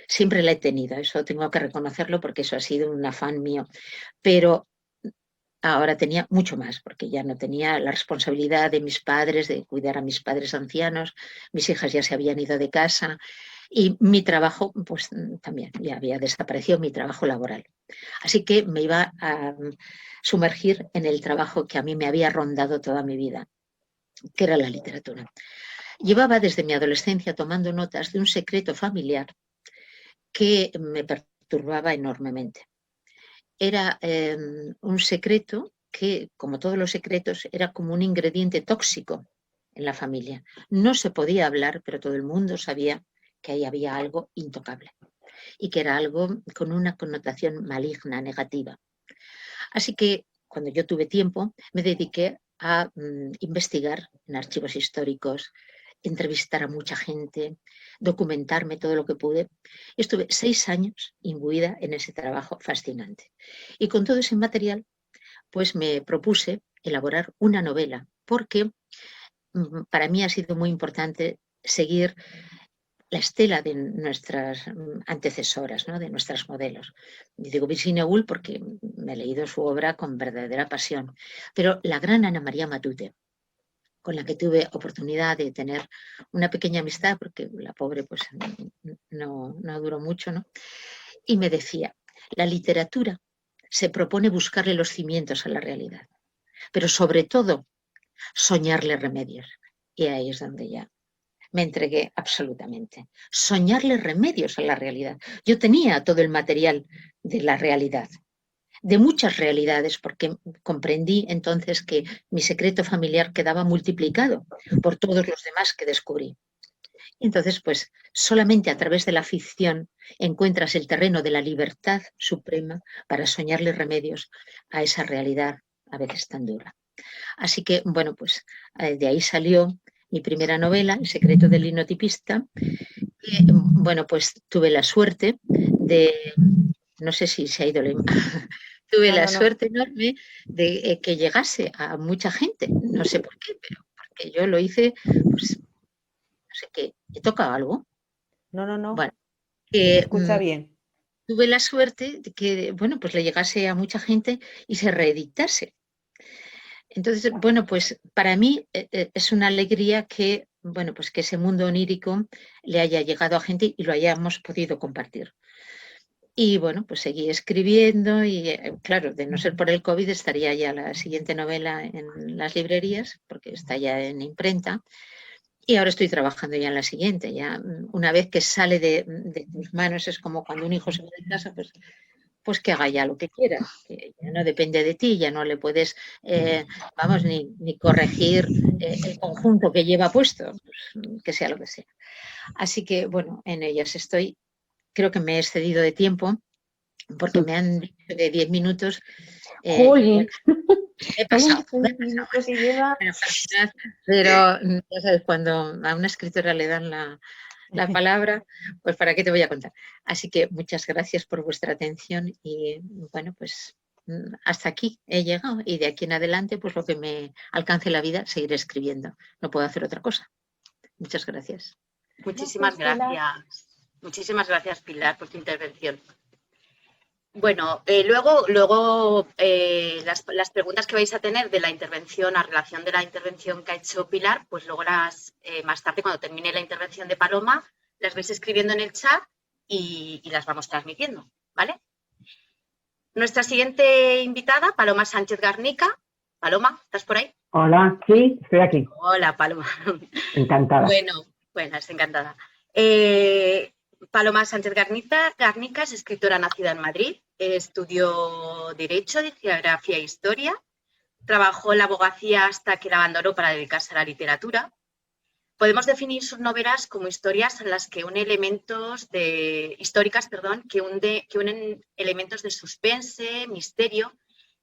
siempre la he tenido, eso tengo que reconocerlo porque eso ha sido un afán mío, pero ahora tenía mucho más, porque ya no tenía la responsabilidad de mis padres, de cuidar a mis padres ancianos, mis hijas ya se habían ido de casa y mi trabajo, pues también ya había desaparecido mi trabajo laboral. Así que me iba a sumergir en el trabajo que a mí me había rondado toda mi vida, que era la literatura. Llevaba desde mi adolescencia tomando notas de un secreto familiar que me perturbaba enormemente. Era un secreto que, como todos los secretos, era como un ingrediente tóxico en la familia. No se podía hablar, pero todo el mundo sabía que ahí había algo intocable. y que era algo con una connotación maligna, negativa. Así que cuando yo tuve tiempo me dediqué a investigar en archivos históricos, entrevistar a mucha gente, documentarme todo lo que pude. Estuve 6 años imbuida en ese trabajo fascinante. Y con todo ese material, pues me propuse elaborar una novela, porque para mí ha sido muy importante seguir la estela de nuestras antecesoras, ¿no? De nuestras modelos. Y digo Virginia Woolf porque me he leído su obra con verdadera pasión, pero la gran Ana María Matute, con la que tuve oportunidad de tener una pequeña amistad, porque la pobre pues no duró mucho, ¿no? Y me decía, la literatura se propone buscarle los cimientos a la realidad, pero sobre todo soñarle remedios. Y ahí es donde ya me entregué absolutamente. Soñarle remedios a la realidad. Yo tenía todo el material de la realidad, de muchas realidades, porque comprendí entonces que mi secreto familiar quedaba multiplicado por todos los demás que descubrí. Y entonces, pues, solamente a través de la ficción encuentras el terreno de la libertad suprema para soñarle remedios a esa realidad a veces tan dura. Así que, bueno, pues de ahí salió mi primera novela, El secreto del linotipista. Y, bueno, pues tuve la suerte de, no sé si se ha ido la tuve la suerte enorme de que llegase a mucha gente. No sé por qué, pero porque yo lo hice, pues, no sé qué, ¿he tocado algo? No. Bueno, Se escucha bien. tuve la suerte de que, bueno, pues le llegase a mucha gente y se reeditase. Entonces, bueno, pues para mí es una alegría que, bueno, pues que ese mundo onírico le haya llegado a gente y lo hayamos podido compartir. Y bueno, pues seguí escribiendo y claro, de no ser por el COVID estaría ya la siguiente novela en las librerías, porque está ya en imprenta. Y ahora estoy trabajando ya en la siguiente. Ya una vez que sale de tus manos, es como cuando un hijo se va de casa, pues que haga ya lo que quiera, que ya no depende de ti, ya no le puedes, vamos, ni corregir el conjunto que lleva puesto, pues, que sea lo que sea. Así que, bueno, en ellas estoy. Creo que me he excedido de tiempo, porque me han dicho de 10 minutos. ¡Jolín! He pasado. Pero ya sabes, cuando a una escritora le dan la palabra, pues para qué te voy a contar. Así que muchas gracias por vuestra atención y bueno, pues hasta aquí he llegado y de aquí en adelante, pues lo que me alcance la vida, seguiré escribiendo. No puedo hacer otra cosa. Muchas gracias. Muchísimas gracias. Muchísimas gracias, Pilar, por tu intervención. Bueno, luego las preguntas que vais a tener de la intervención, a relación de la intervención que ha hecho Pilar, pues luego más tarde, cuando termine la intervención de Paloma, las vais escribiendo en el chat y las vamos transmitiendo, ¿vale? Nuestra siguiente invitada, Paloma Sánchez Garnica. Paloma, ¿estás por ahí? Hola, sí, estoy aquí. Hola, Paloma. Encantada. Bueno, estoy encantada. Paloma Sánchez Garnica es escritora nacida en Madrid, estudió Derecho, Geografía e Historia, trabajó en la abogacía hasta que la abandonó para dedicarse a la literatura. Podemos definir sus novelas como historias en las que unen elementos de suspense, misterio,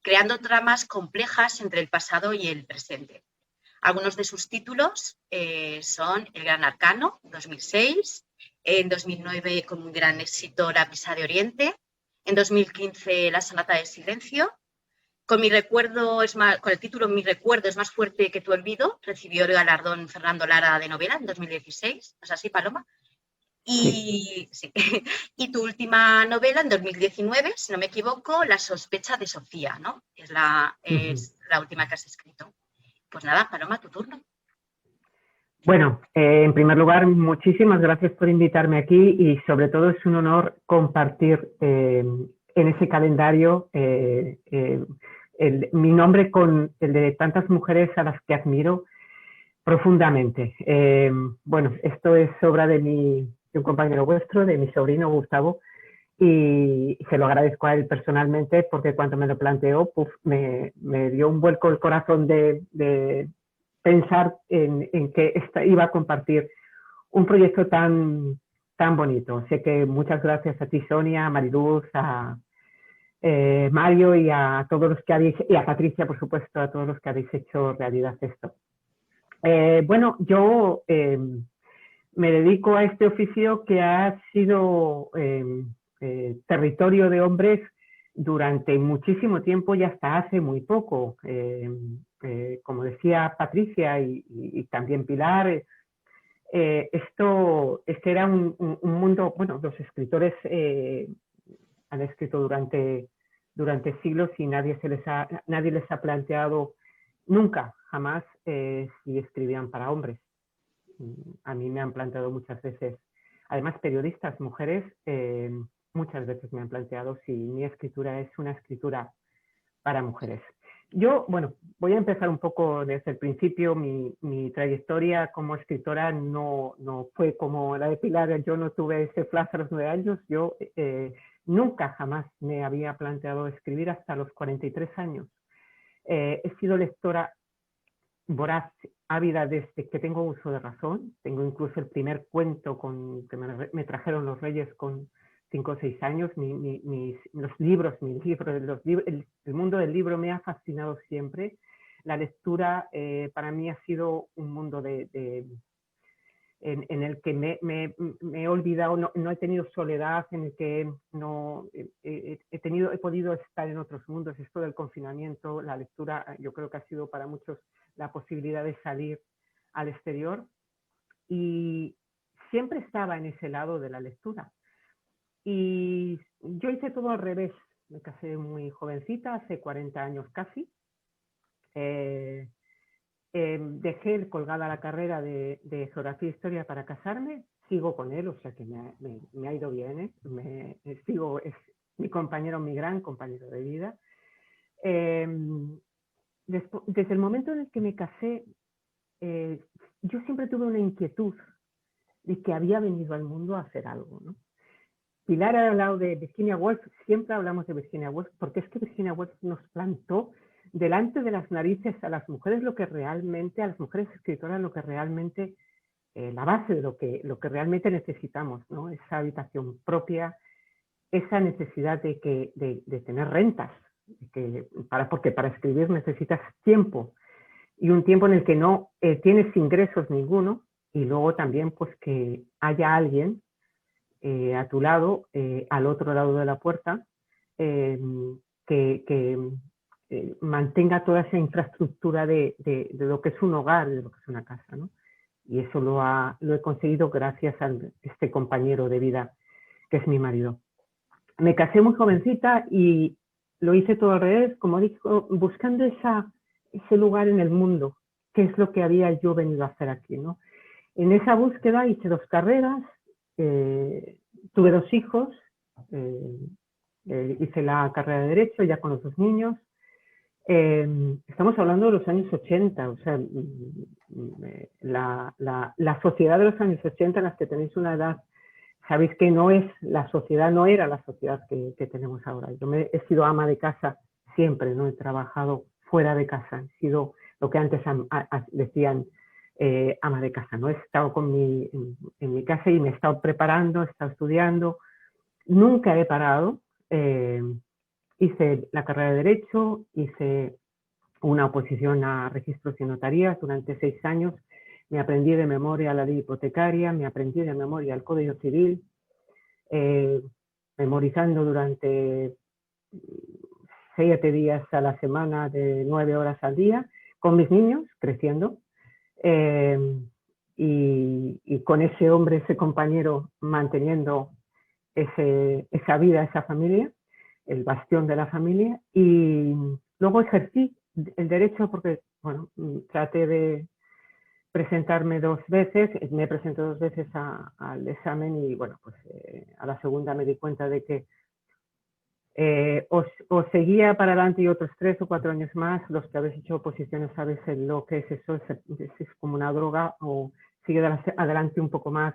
creando tramas complejas entre el pasado y el presente. Algunos de sus títulos son El Gran Arcano, 2006, en 2009 con un gran éxito La Brisa de Oriente, en 2015 La Sonata del Silencio. Con el título Mi recuerdo es más fuerte que tu olvido, recibió el galardón Fernando Lara de novela en 2016. ¿No es así, Paloma? Sí. Y tu última novela en 2019, si no me equivoco, La sospecha de Sofía, ¿no? Es la última que has escrito. Pues nada, Paloma, tu turno. Bueno, en primer lugar, muchísimas gracias por invitarme aquí y sobre todo es un honor compartir en ese calendario mi nombre con el de tantas mujeres a las que admiro profundamente. Bueno, esto es obra de un compañero vuestro, de mi sobrino Gustavo, y se lo agradezco a él personalmente porque cuando me lo planteó, me dio un vuelco el corazón de pensar en que iba a compartir un proyecto tan tan bonito. Sé que muchas gracias a ti, Sonia, a Mariluz, a Mario y a todos los que habéis, y a Patricia, por supuesto, a todos los que habéis hecho realidad esto. Bueno, yo me dedico a este oficio que ha sido territorio de hombres durante muchísimo tiempo y hasta hace muy poco. Como decía Patricia y también Pilar, este era un mundo, bueno, los escritores han escrito durante siglos y nadie les ha planteado nunca, jamás, si escribían para hombres. A mí me han planteado muchas veces, además periodistas, mujeres, muchas veces me han planteado si mi escritura es una escritura para mujeres. Yo, bueno, voy a empezar un poco desde el principio. Mi trayectoria como escritora no fue como la de Pilar. Yo no tuve ese flash a los 9 años. Yo nunca jamás me había planteado escribir hasta los 43 años. He sido lectora voraz, ávida desde que tengo uso de razón. Tengo incluso el primer cuento que me trajeron los Reyes con 5 o 6 años. Los libros, el mundo del libro me ha fascinado siempre. La lectura para mí ha sido un mundo en el que me he olvidado, no he tenido soledad, en el que no he podido estar en otros mundos. Esto del confinamiento, la lectura, yo creo que ha sido para muchos la posibilidad de salir al exterior, y siempre estaba en ese lado de la lectura. Y yo hice todo al revés. Me casé muy jovencita, hace 40 años casi. Dejé colgada la carrera de geografía e historia para casarme. Sigo con él, o sea que me ha ido bien. Es mi compañero, mi gran compañero de vida. Desde el momento en el que me casé, yo siempre tuve una inquietud de que había venido al mundo a hacer algo, ¿no? Pilar ha hablado de Virginia Woolf. Siempre hablamos de Virginia Woolf porque es que Virginia Woolf nos plantó delante de las narices a las mujeres a las mujeres escritoras, lo que realmente, la base de lo que realmente necesitamos, ¿no? Esa habitación propia, esa necesidad de tener rentas, porque para escribir necesitas tiempo, y un tiempo en el que no tienes ingresos ninguno, y luego también pues que haya alguien a tu lado, al otro lado de la puerta, que mantenga toda esa infraestructura de lo que es un hogar, de lo que es una casa, ¿no? Y eso lo he conseguido gracias a este compañero de vida que es mi marido. Me casé muy jovencita y lo hice todo al revés, como digo, buscando ese lugar en el mundo, qué es lo que había yo venido a hacer aquí, ¿no? En esa búsqueda hice 2 carreras, tuve 2 hijos, hice la carrera de Derecho ya con los 2 niños. Estamos hablando de los años 80, o sea, la sociedad de los años 80 en las que tenéis una edad, sabéis que no era la sociedad que tenemos ahora. Yo he sido ama de casa siempre, no he trabajado fuera de casa, he sido lo que antes decían ama de casa, ¿no? He estado en mi casa y me he estado preparando, he estado estudiando, nunca he parado. Hice la carrera de Derecho, hice una oposición a registros y notarías durante 6 años, me aprendí de memoria la ley hipotecaria, me aprendí de memoria el Código Civil, memorizando durante 7 días a la semana de 9 horas al día, con mis niños creciendo, y con ese hombre, ese compañero, manteniendo esa vida, esa familia, el bastión de la familia. Y luego ejercí el derecho porque, bueno, traté de presentarme 2 veces, me presenté 2 veces al examen y, bueno, pues a la segunda me di cuenta de que os seguía para adelante y otros 3 o 4 años más. Los que habéis hecho oposiciones sabéis lo que es eso, es como una droga, o sigue adelante un poco más.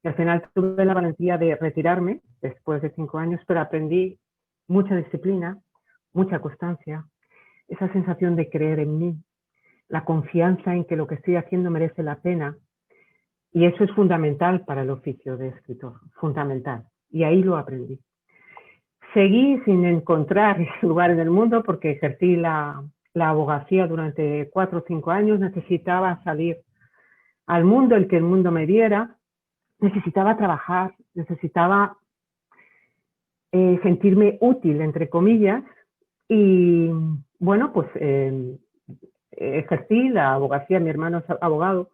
Y al final tuve la valentía de retirarme después de 5 años, pero aprendí mucha disciplina, mucha constancia, esa sensación de creer en mí, la confianza en que lo que estoy haciendo merece la pena, Y eso es fundamental para el oficio de escritor, fundamental. Y ahí lo aprendí. Seguí sin encontrar ese lugar en el mundo porque ejercí la abogacía durante 4 o 5 años, necesitaba salir al mundo, el que el mundo me diera, necesitaba trabajar, necesitaba sentirme útil, entre comillas, y bueno, pues ejercí la abogacía, mi hermano es abogado,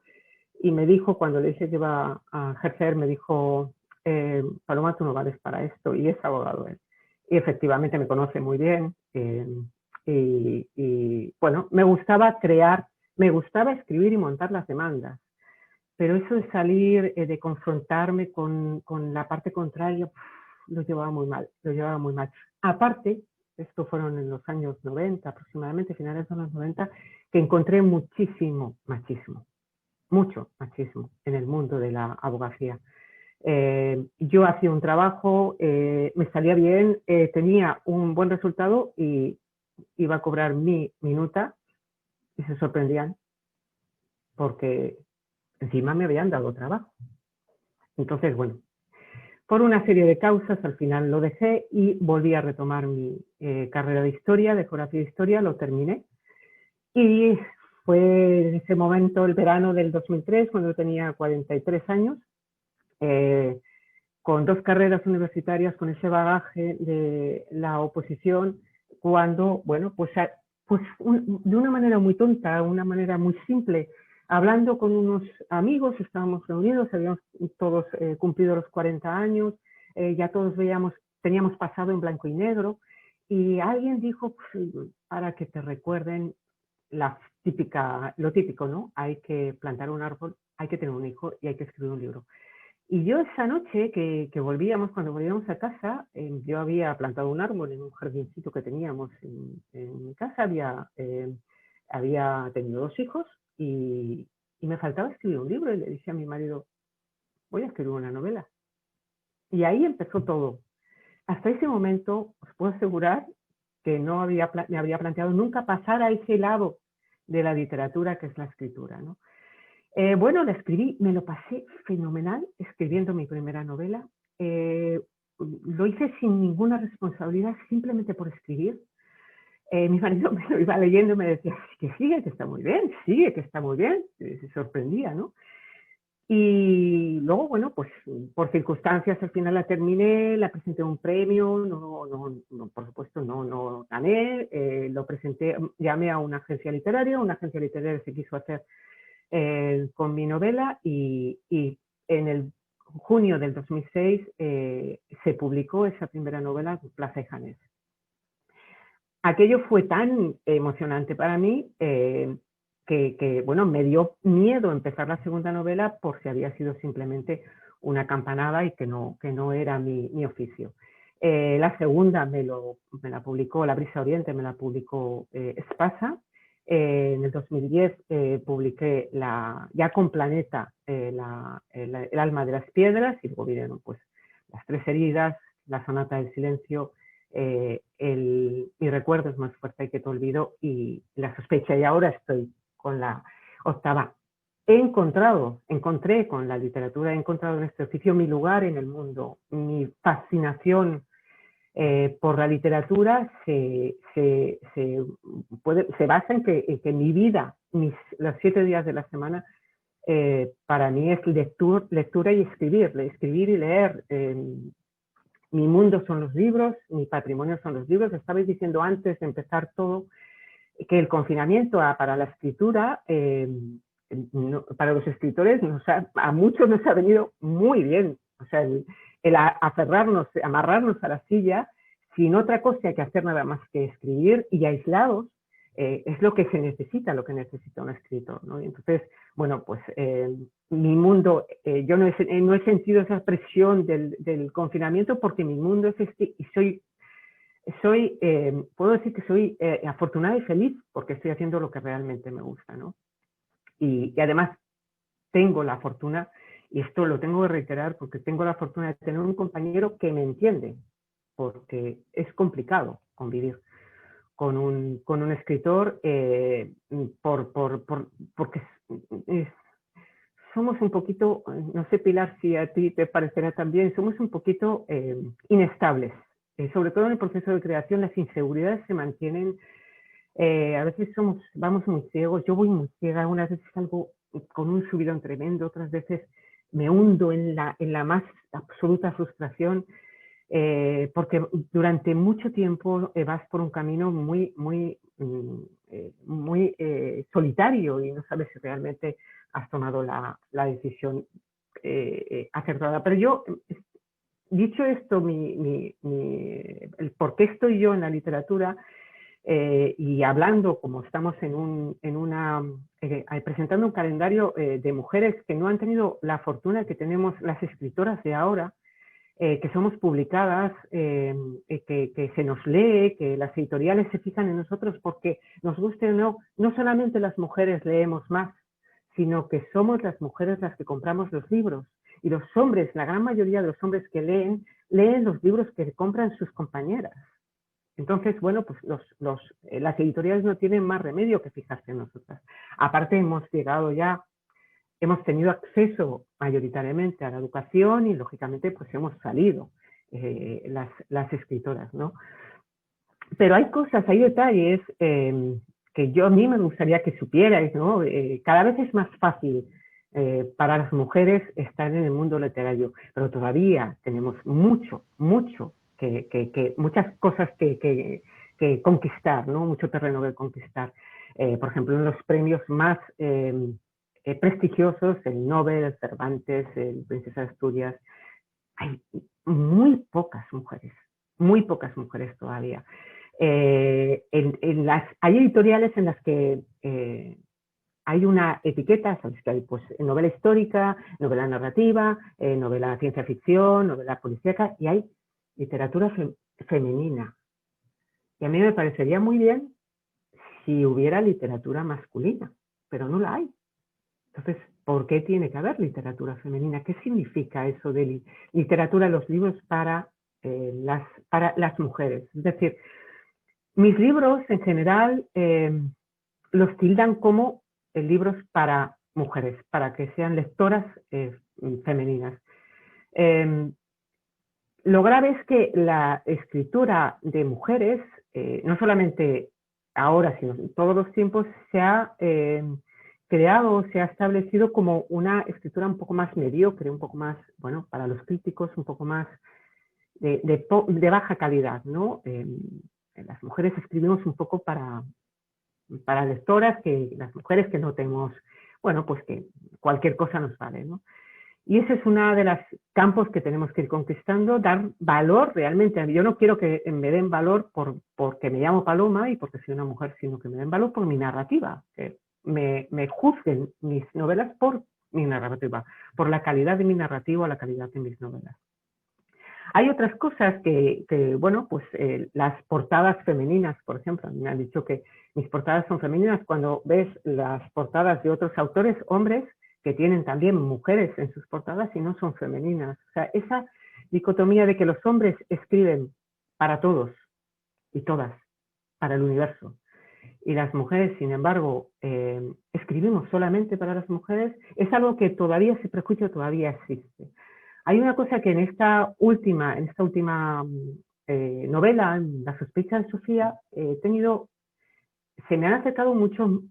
y me dijo, cuando le dije que iba a ejercer, me dijo, Paloma, tú no vales para esto, y es abogado él. Y efectivamente me conoce muy bien, y bueno, me gustaba crear, me gustaba escribir y montar las demandas, pero eso de salir, de confrontarme con la parte contraria, lo llevaba muy mal, lo llevaba muy mal. Aparte, esto fueron en los años 90, aproximadamente, finales de los 90, que encontré muchísimo machismo, mucho machismo en el mundo de la abogacía. Yo hacía un trabajo, me salía bien, tenía un buen resultado y iba a cobrar mi minuta y se sorprendían porque encima me habían dado trabajo. Entonces, bueno, por una serie de causas al final lo dejé y volví a retomar mi carrera de historia, de geografía de historia, lo terminé. Y fue en ese momento, el verano del 2003, cuando tenía 43 años, con 2 carreras universitarias, con ese bagaje de la oposición, cuando, bueno, pues de una manera muy tonta, una manera muy simple, hablando con unos amigos, estábamos reunidos, habíamos todos cumplido los 40 años, ya todos teníamos pasado en blanco y negro, y alguien dijo, pues, para que te recuerden lo típico, ¿no? Hay que plantar un árbol, hay que tener un hijo y hay que escribir un libro. Y yo esa noche que cuando volvíamos a casa, yo había plantado un árbol en un jardincito que teníamos en mi casa, había tenido 2 hijos y me faltaba escribir un libro y le dije a mi marido, voy a escribir una novela. Y ahí empezó todo. Hasta ese momento os puedo asegurar que me había planteado nunca pasar a ese lado de la literatura que es la escritura, ¿no? Bueno, la escribí, me lo pasé fenomenal escribiendo mi primera novela. Lo hice sin ninguna responsabilidad, simplemente por escribir. Mi marido me lo iba leyendo y me decía, que sigue, que está muy bien, sigue, que está muy bien. Se sorprendía, ¿no? Y luego, bueno, pues por circunstancias al final la terminé, la presenté a un premio, no, por supuesto no gané, lo presenté, llamé a una agencia literaria se quiso hacer con mi novela y en el junio del 2006 se publicó esa primera novela, Plaza y Janés. Aquello fue tan emocionante para mí que, bueno, me dio miedo empezar la segunda novela por si había sido simplemente una campanada y que no era mi oficio. La segunda me la publicó, La Brisa Oriente me la publicó Espasa. En el 2010 publiqué ya con Planeta El alma de las piedras y luego vinieron pues Las 3 heridas, La sonata del silencio, Mi recuerdo es más fuerte que te olvido y La sospecha, y ahora estoy con la 8ª. Encontré con la literatura, he encontrado en este oficio mi lugar en el mundo, mi fascinación por la literatura se basa en que mi vida, los 7 días de la semana, para mí es lectura y escribir y leer. Mi mundo son los libros, mi patrimonio son los libros. Estabais diciendo antes de empezar todo que el confinamiento para la escritura, para los escritores, a muchos nos ha venido muy bien. O sea, el amarrarnos a la silla, sin otra cosa que hacer nada más que escribir y aislados, es lo que se necesita, lo que necesita un escritor, ¿no? Y entonces, bueno, pues mi mundo, yo no he sentido esa presión del confinamiento porque mi mundo es este y puedo decir que soy afortunada y feliz porque estoy haciendo lo que realmente me gusta, ¿no? Y además tengo la fortuna, y esto lo tengo que reiterar porque tengo la fortuna de tener un compañero que me entiende, porque es complicado convivir con un escritor porque somos un poquito, no sé Pilar si a ti te parecerá también, somos un poquito inestables. Sobre todo en el proceso de creación las inseguridades se mantienen, a veces vamos muy ciegos, yo voy muy ciega, unas veces salgo con un subidón tremendo, otras veces me hundo en la más absoluta frustración, porque durante mucho tiempo vas por un camino muy solitario y no sabes si realmente has tomado la decisión acertada. Pero yo, dicho esto, el por qué estoy yo en la literatura y hablando, como estamos presentando un calendario de mujeres que no han tenido la fortuna que tenemos las escritoras de ahora, que somos publicadas, que se nos lee, que las editoriales se fijan en nosotros porque nos guste o no, no solamente las mujeres leemos más, sino que somos las mujeres las que compramos los libros. Y los hombres, la gran mayoría de los hombres que leen los libros que compran sus compañeras. Entonces, bueno, pues las editoriales no tienen más remedio que fijarse en nosotras. Aparte, hemos tenido acceso mayoritariamente a la educación y, lógicamente, pues hemos salido las escritoras, ¿no? Pero hay detalles que a mí me gustaría que supierais, ¿no? Cada vez es más fácil para las mujeres estar en el mundo literario, pero todavía tenemos muchas cosas que conquistar, ¿no? Mucho terreno que conquistar. Por ejemplo, en los premios más prestigiosos, el Nobel, el Cervantes, el Princesa de Asturias, hay muy pocas mujeres todavía. Hay editoriales en las que hay una etiqueta, sabes que hay pues novela histórica, novela narrativa, novela ciencia ficción, novela policíaca, y hay literatura femenina. Y a mí me parecería muy bien si hubiera literatura masculina, pero no la hay. Entonces, ¿por qué tiene que haber literatura femenina? ¿Qué significa eso de literatura en los libros para las mujeres? Es decir, mis libros en general los tildan como libros para mujeres, para que sean lectoras femeninas. Lo grave es que la escritura de mujeres, no solamente ahora, sino en todos los tiempos, se ha se ha establecido como una escritura un poco más mediocre, un poco más, bueno, para los críticos, un poco más de baja calidad, ¿no? Las mujeres escribimos un poco para lectoras, las mujeres que no tenemos, bueno, pues que cualquier cosa nos vale, ¿no? Y ese es uno de los campos que tenemos que ir conquistando, dar valor realmente. Yo no quiero que me den valor porque me llamo Paloma y porque soy una mujer, sino que me den valor por mi narrativa, que me juzguen mis novelas por mi narrativa, por la calidad de mi narrativa, la calidad de mis novelas. Hay otras cosas que bueno, pues las portadas femeninas, por ejemplo, me han dicho que mis portadas son femeninas. Cuando ves las portadas de otros autores, hombres, que tienen también mujeres en sus portadas y no son femeninas. O sea, esa dicotomía de que los hombres escriben para todos y todas, para el universo, y las mujeres, sin embargo, escribimos solamente para las mujeres, es algo que todavía, ese prejuicio todavía existe. Hay una cosa que en esta última novela, La sospecha de Sofía, se me han acercado muchos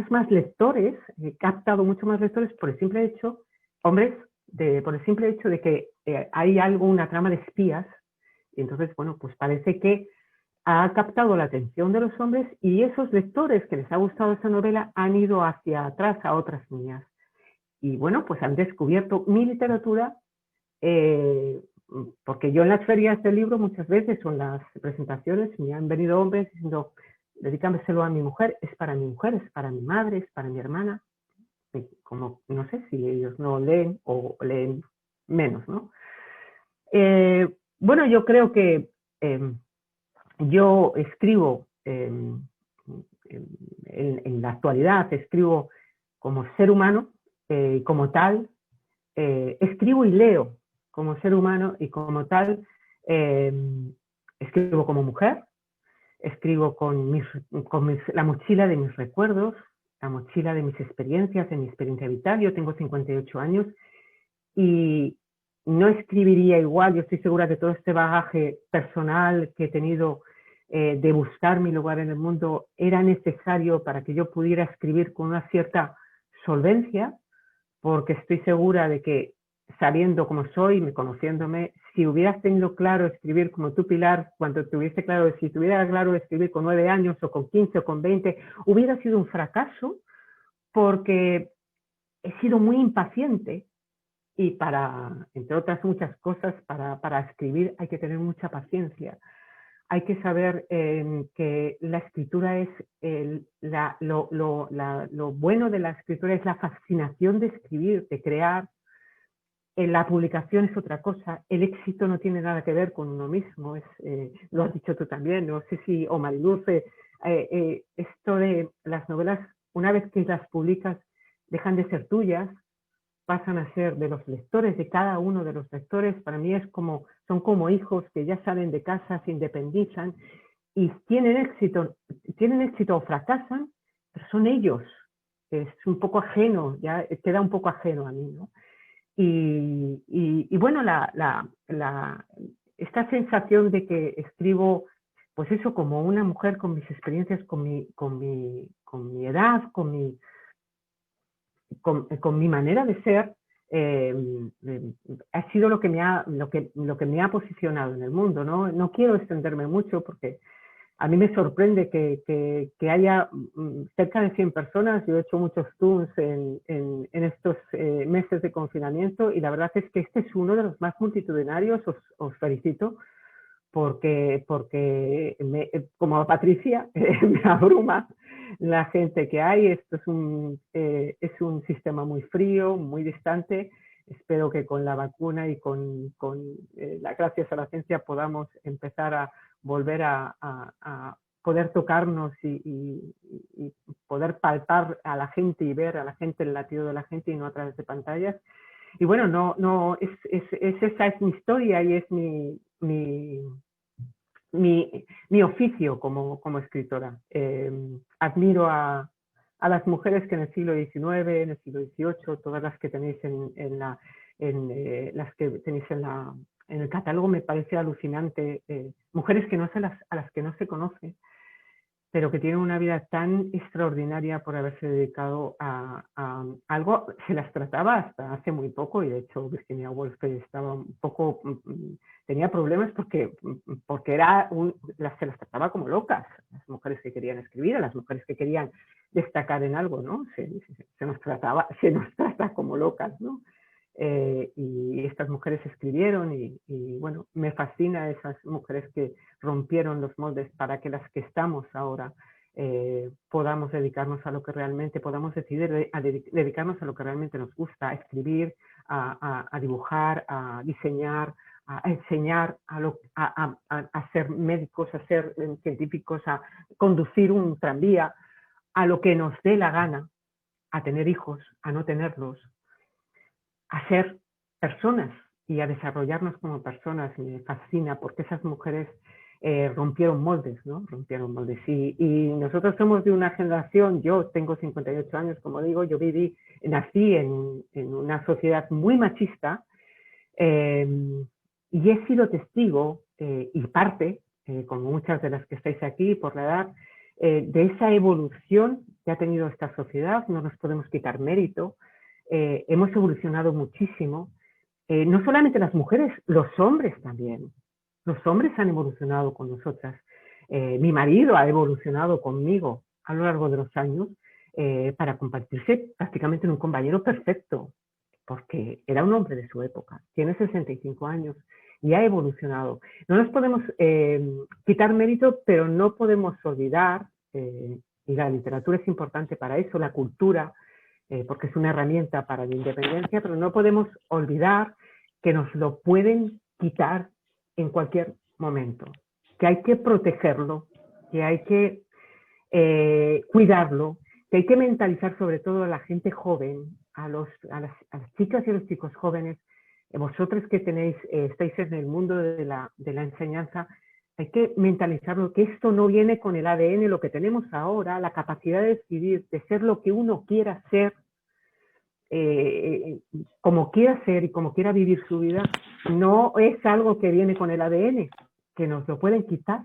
más lectores, he captado muchos más lectores por el simple hecho, hombres, por el simple hecho de que hay una trama de espías, y entonces, bueno, pues parece que ha captado la atención de los hombres y esos lectores que les ha gustado esa novela han ido hacia atrás a otras niñas. Y bueno, pues han descubierto mi literatura, porque yo en las ferias del libro muchas veces o en las presentaciones me han venido hombres diciendo, dedícamelo a mi mujer, es para mi mujer, es para mi madre, es para mi hermana. Y como no sé si ellos no leen o leen menos, ¿no? Bueno, yo creo que yo escribo en la actualidad, escribo como ser humano, como tal, escribo y leo como ser humano y como tal, escribo como mujer, escribo con la mochila de mis recuerdos, mochila de mis experiencias, de mi experiencia vital. Yo tengo 58 años y no escribiría igual. Yo estoy segura que todo este bagaje personal que he tenido de buscar mi lugar en el mundo era necesario para que yo pudiera escribir con una cierta solvencia, porque estoy segura de que, sabiendo cómo soy, conociéndome, si hubieras tenido claro escribir como tú, Pilar, cuando tuviese claro, si tuviera claro escribir con 9 años o con 15 o con 20, hubiera sido un fracaso, porque he sido muy impaciente y entre otras muchas cosas, para escribir hay que tener mucha paciencia. Hay que saber que la escritura es, lo bueno de la escritura es la fascinación de escribir, de crear. La publicación es otra cosa. El éxito no tiene nada que ver con uno mismo. Lo has dicho tú también, no sé si, o Mariluz, esto de las novelas, una vez que las publicas, dejan de ser tuyas, pasan a ser de los lectores, de cada uno de los lectores. Para mí son como hijos que ya salen de casa, se independizan y tienen éxito o fracasan, pero son ellos. Es un poco ajeno, ya queda un poco ajeno a mí, ¿no? Y bueno, esta sensación de que escribo, pues eso, como una mujer con mis experiencias, con mi edad, con mi manera de ser, ha sido lo que me ha posicionado en el mundo, ¿no? No quiero extenderme mucho porque a mí me sorprende que haya cerca de 100 personas. Yo he hecho muchos tours en estos meses de confinamiento y la verdad es que este es uno de los más multitudinarios. Os felicito porque como a Patricia me abruma la gente que hay. Esto es un sistema muy frío, muy distante. Espero que con la vacuna y gracias a la ciencia podamos empezar a volver a poder tocarnos y poder palpar a la gente y ver a la gente, el latido de la gente y no a través de pantallas. Y bueno, esa es mi historia y es mi oficio como escritora. Admiro a las mujeres que en el siglo XIX, en el siglo XVIII, todas las que tenéis las que tenéis en el catálogo, me parece alucinante. Mujeres a las que no se conoce, pero que tienen una vida tan extraordinaria por haberse dedicado a algo. Se las trataba hasta hace muy poco, y de hecho Virginia Woolf estaba un poco, tenía problemas porque se las trataba como locas, las mujeres que querían escribir, a las mujeres que querían destacar en algo, ¿no? Se nos trata como locas, ¿no? Y estas mujeres escribieron y bueno, me fascina esas mujeres que rompieron los moldes para que las que estamos ahora podamos dedicarnos a lo que realmente, podamos decidir dedicarnos a lo que realmente nos gusta, a escribir, a dibujar, a diseñar, a enseñar, a ser médicos, a ser científicos, a conducir un tranvía, a lo que nos dé la gana, a tener hijos, a no tenerlos, a ser personas y a desarrollarnos como personas. Me fascina porque esas mujeres rompieron moldes, ¿no? Rompieron moldes. Y nosotros somos de una generación, yo tengo 58 años, como digo, yo nací en una sociedad muy machista y he sido testigo y parte, como muchas de las que estáis aquí por la edad, de esa evolución que ha tenido esta sociedad. No nos podemos quitar mérito. Hemos evolucionado muchísimo, no solamente las mujeres, los hombres también. Los hombres han evolucionado con nosotras. Mi marido ha evolucionado conmigo a lo largo de los años para convertirse prácticamente en un compañero perfecto, porque era un hombre de su época, tiene 65 años y ha evolucionado. No nos podemos quitar mérito, pero no podemos olvidar, y la literatura es importante para eso, la cultura, porque es una herramienta para la independencia, pero no podemos olvidar que nos lo pueden quitar en cualquier momento, que hay que protegerlo, que hay que cuidarlo, que hay que mentalizar sobre todo a la gente joven, a las chicas y a los chicos jóvenes. Vosotros que estáis en el mundo de la enseñanza, hay que mentalizarlo, que esto no viene con el ADN, lo que tenemos ahora, la capacidad de decidir, de ser lo que uno quiera ser, como quiera ser y como quiera vivir su vida, no es algo que viene con el ADN, que nos lo pueden quitar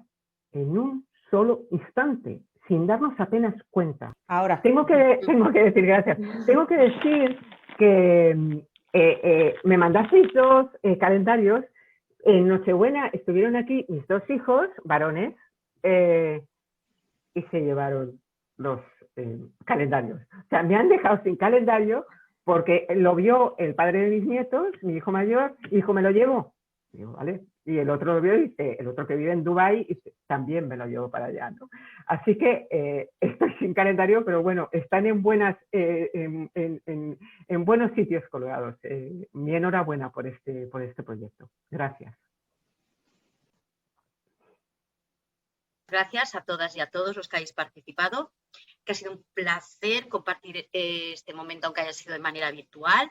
en un solo instante, sin darnos apenas cuenta. Ahora, Tengo que decir, gracias, tengo que decir que me mandasteis 2 calendarios. En Nochebuena estuvieron aquí mis 2 hijos, varones, y se llevaron los calendarios. O sea, me han dejado sin calendario porque lo vio el padre de mis nietos, mi hijo mayor, y dijo, me lo llevo. Y digo, vale. Y el otro lo vio y dice, el otro que vive en Dubái, dice, también me lo llevo para allá, ¿no? Así que estoy sin calendario, pero bueno, están en buenos sitios colgados. Mi enhorabuena por este proyecto. Gracias. Gracias a todas y a todos los que habéis participado, que ha sido un placer compartir este momento, aunque haya sido de manera virtual,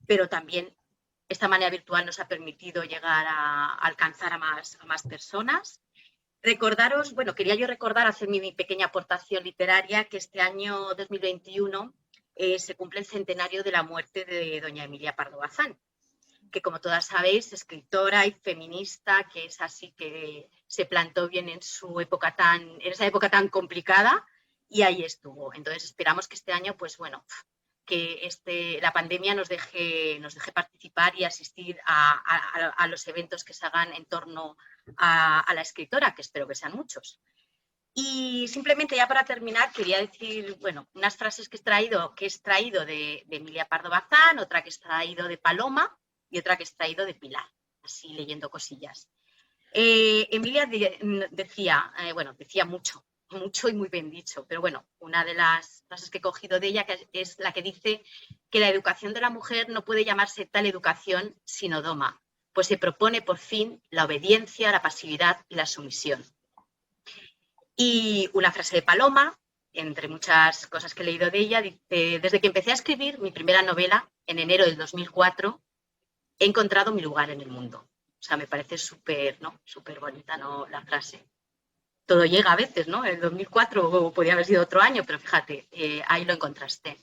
pero también esta manera virtual nos ha permitido llegar a alcanzar a más personas. Recordaros, bueno, quería yo recordar, hacer mi pequeña aportación literaria, que este año 2021 se cumple el centenario de la muerte de doña Emilia Pardo Bazán, que como todas sabéis, escritora y feminista, que es así que se plantó bien en esa época tan complicada, y ahí estuvo. Entonces esperamos que este año, pues bueno, que la pandemia nos deje participar y asistir a los eventos que se hagan en torno a la escritora, que espero que sean muchos. Y simplemente ya para terminar quería decir, bueno, unas frases que he extraído de Emilia Pardo Bazán, otra que he extraído de Paloma y otra que he extraído de Pilar, así leyendo cosillas. Emilia decía mucho y muy bien dicho, pero bueno, una de las frases que he cogido de ella es la que dice que la educación de la mujer no puede llamarse tal educación sino doma, pues se propone por fin la obediencia, la pasividad y la sumisión. Y una frase de Paloma, entre muchas cosas que he leído de ella, dice: desde que empecé a escribir mi primera novela, en enero del 2004, he encontrado mi lugar en el mundo. O sea, me parece súper bonita, ¿no?, la frase. Todo llega a veces, ¿no? El 2004 podía haber sido otro año, pero fíjate, ahí lo encontraste.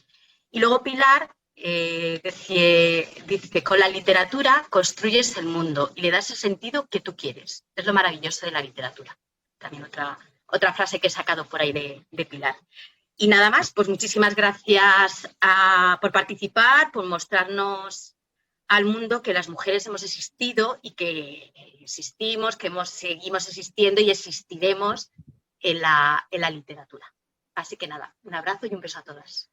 Y luego Pilar dice que con la literatura construyes el mundo y le das el sentido que tú quieres. Es lo maravilloso de la literatura. También otra frase que he sacado por ahí de Pilar. Y nada más, pues muchísimas gracias por participar, por mostrarnos al mundo que las mujeres hemos existido y que existimos, que seguimos existiendo y existiremos en la literatura. Así que nada, un abrazo y un beso a todas.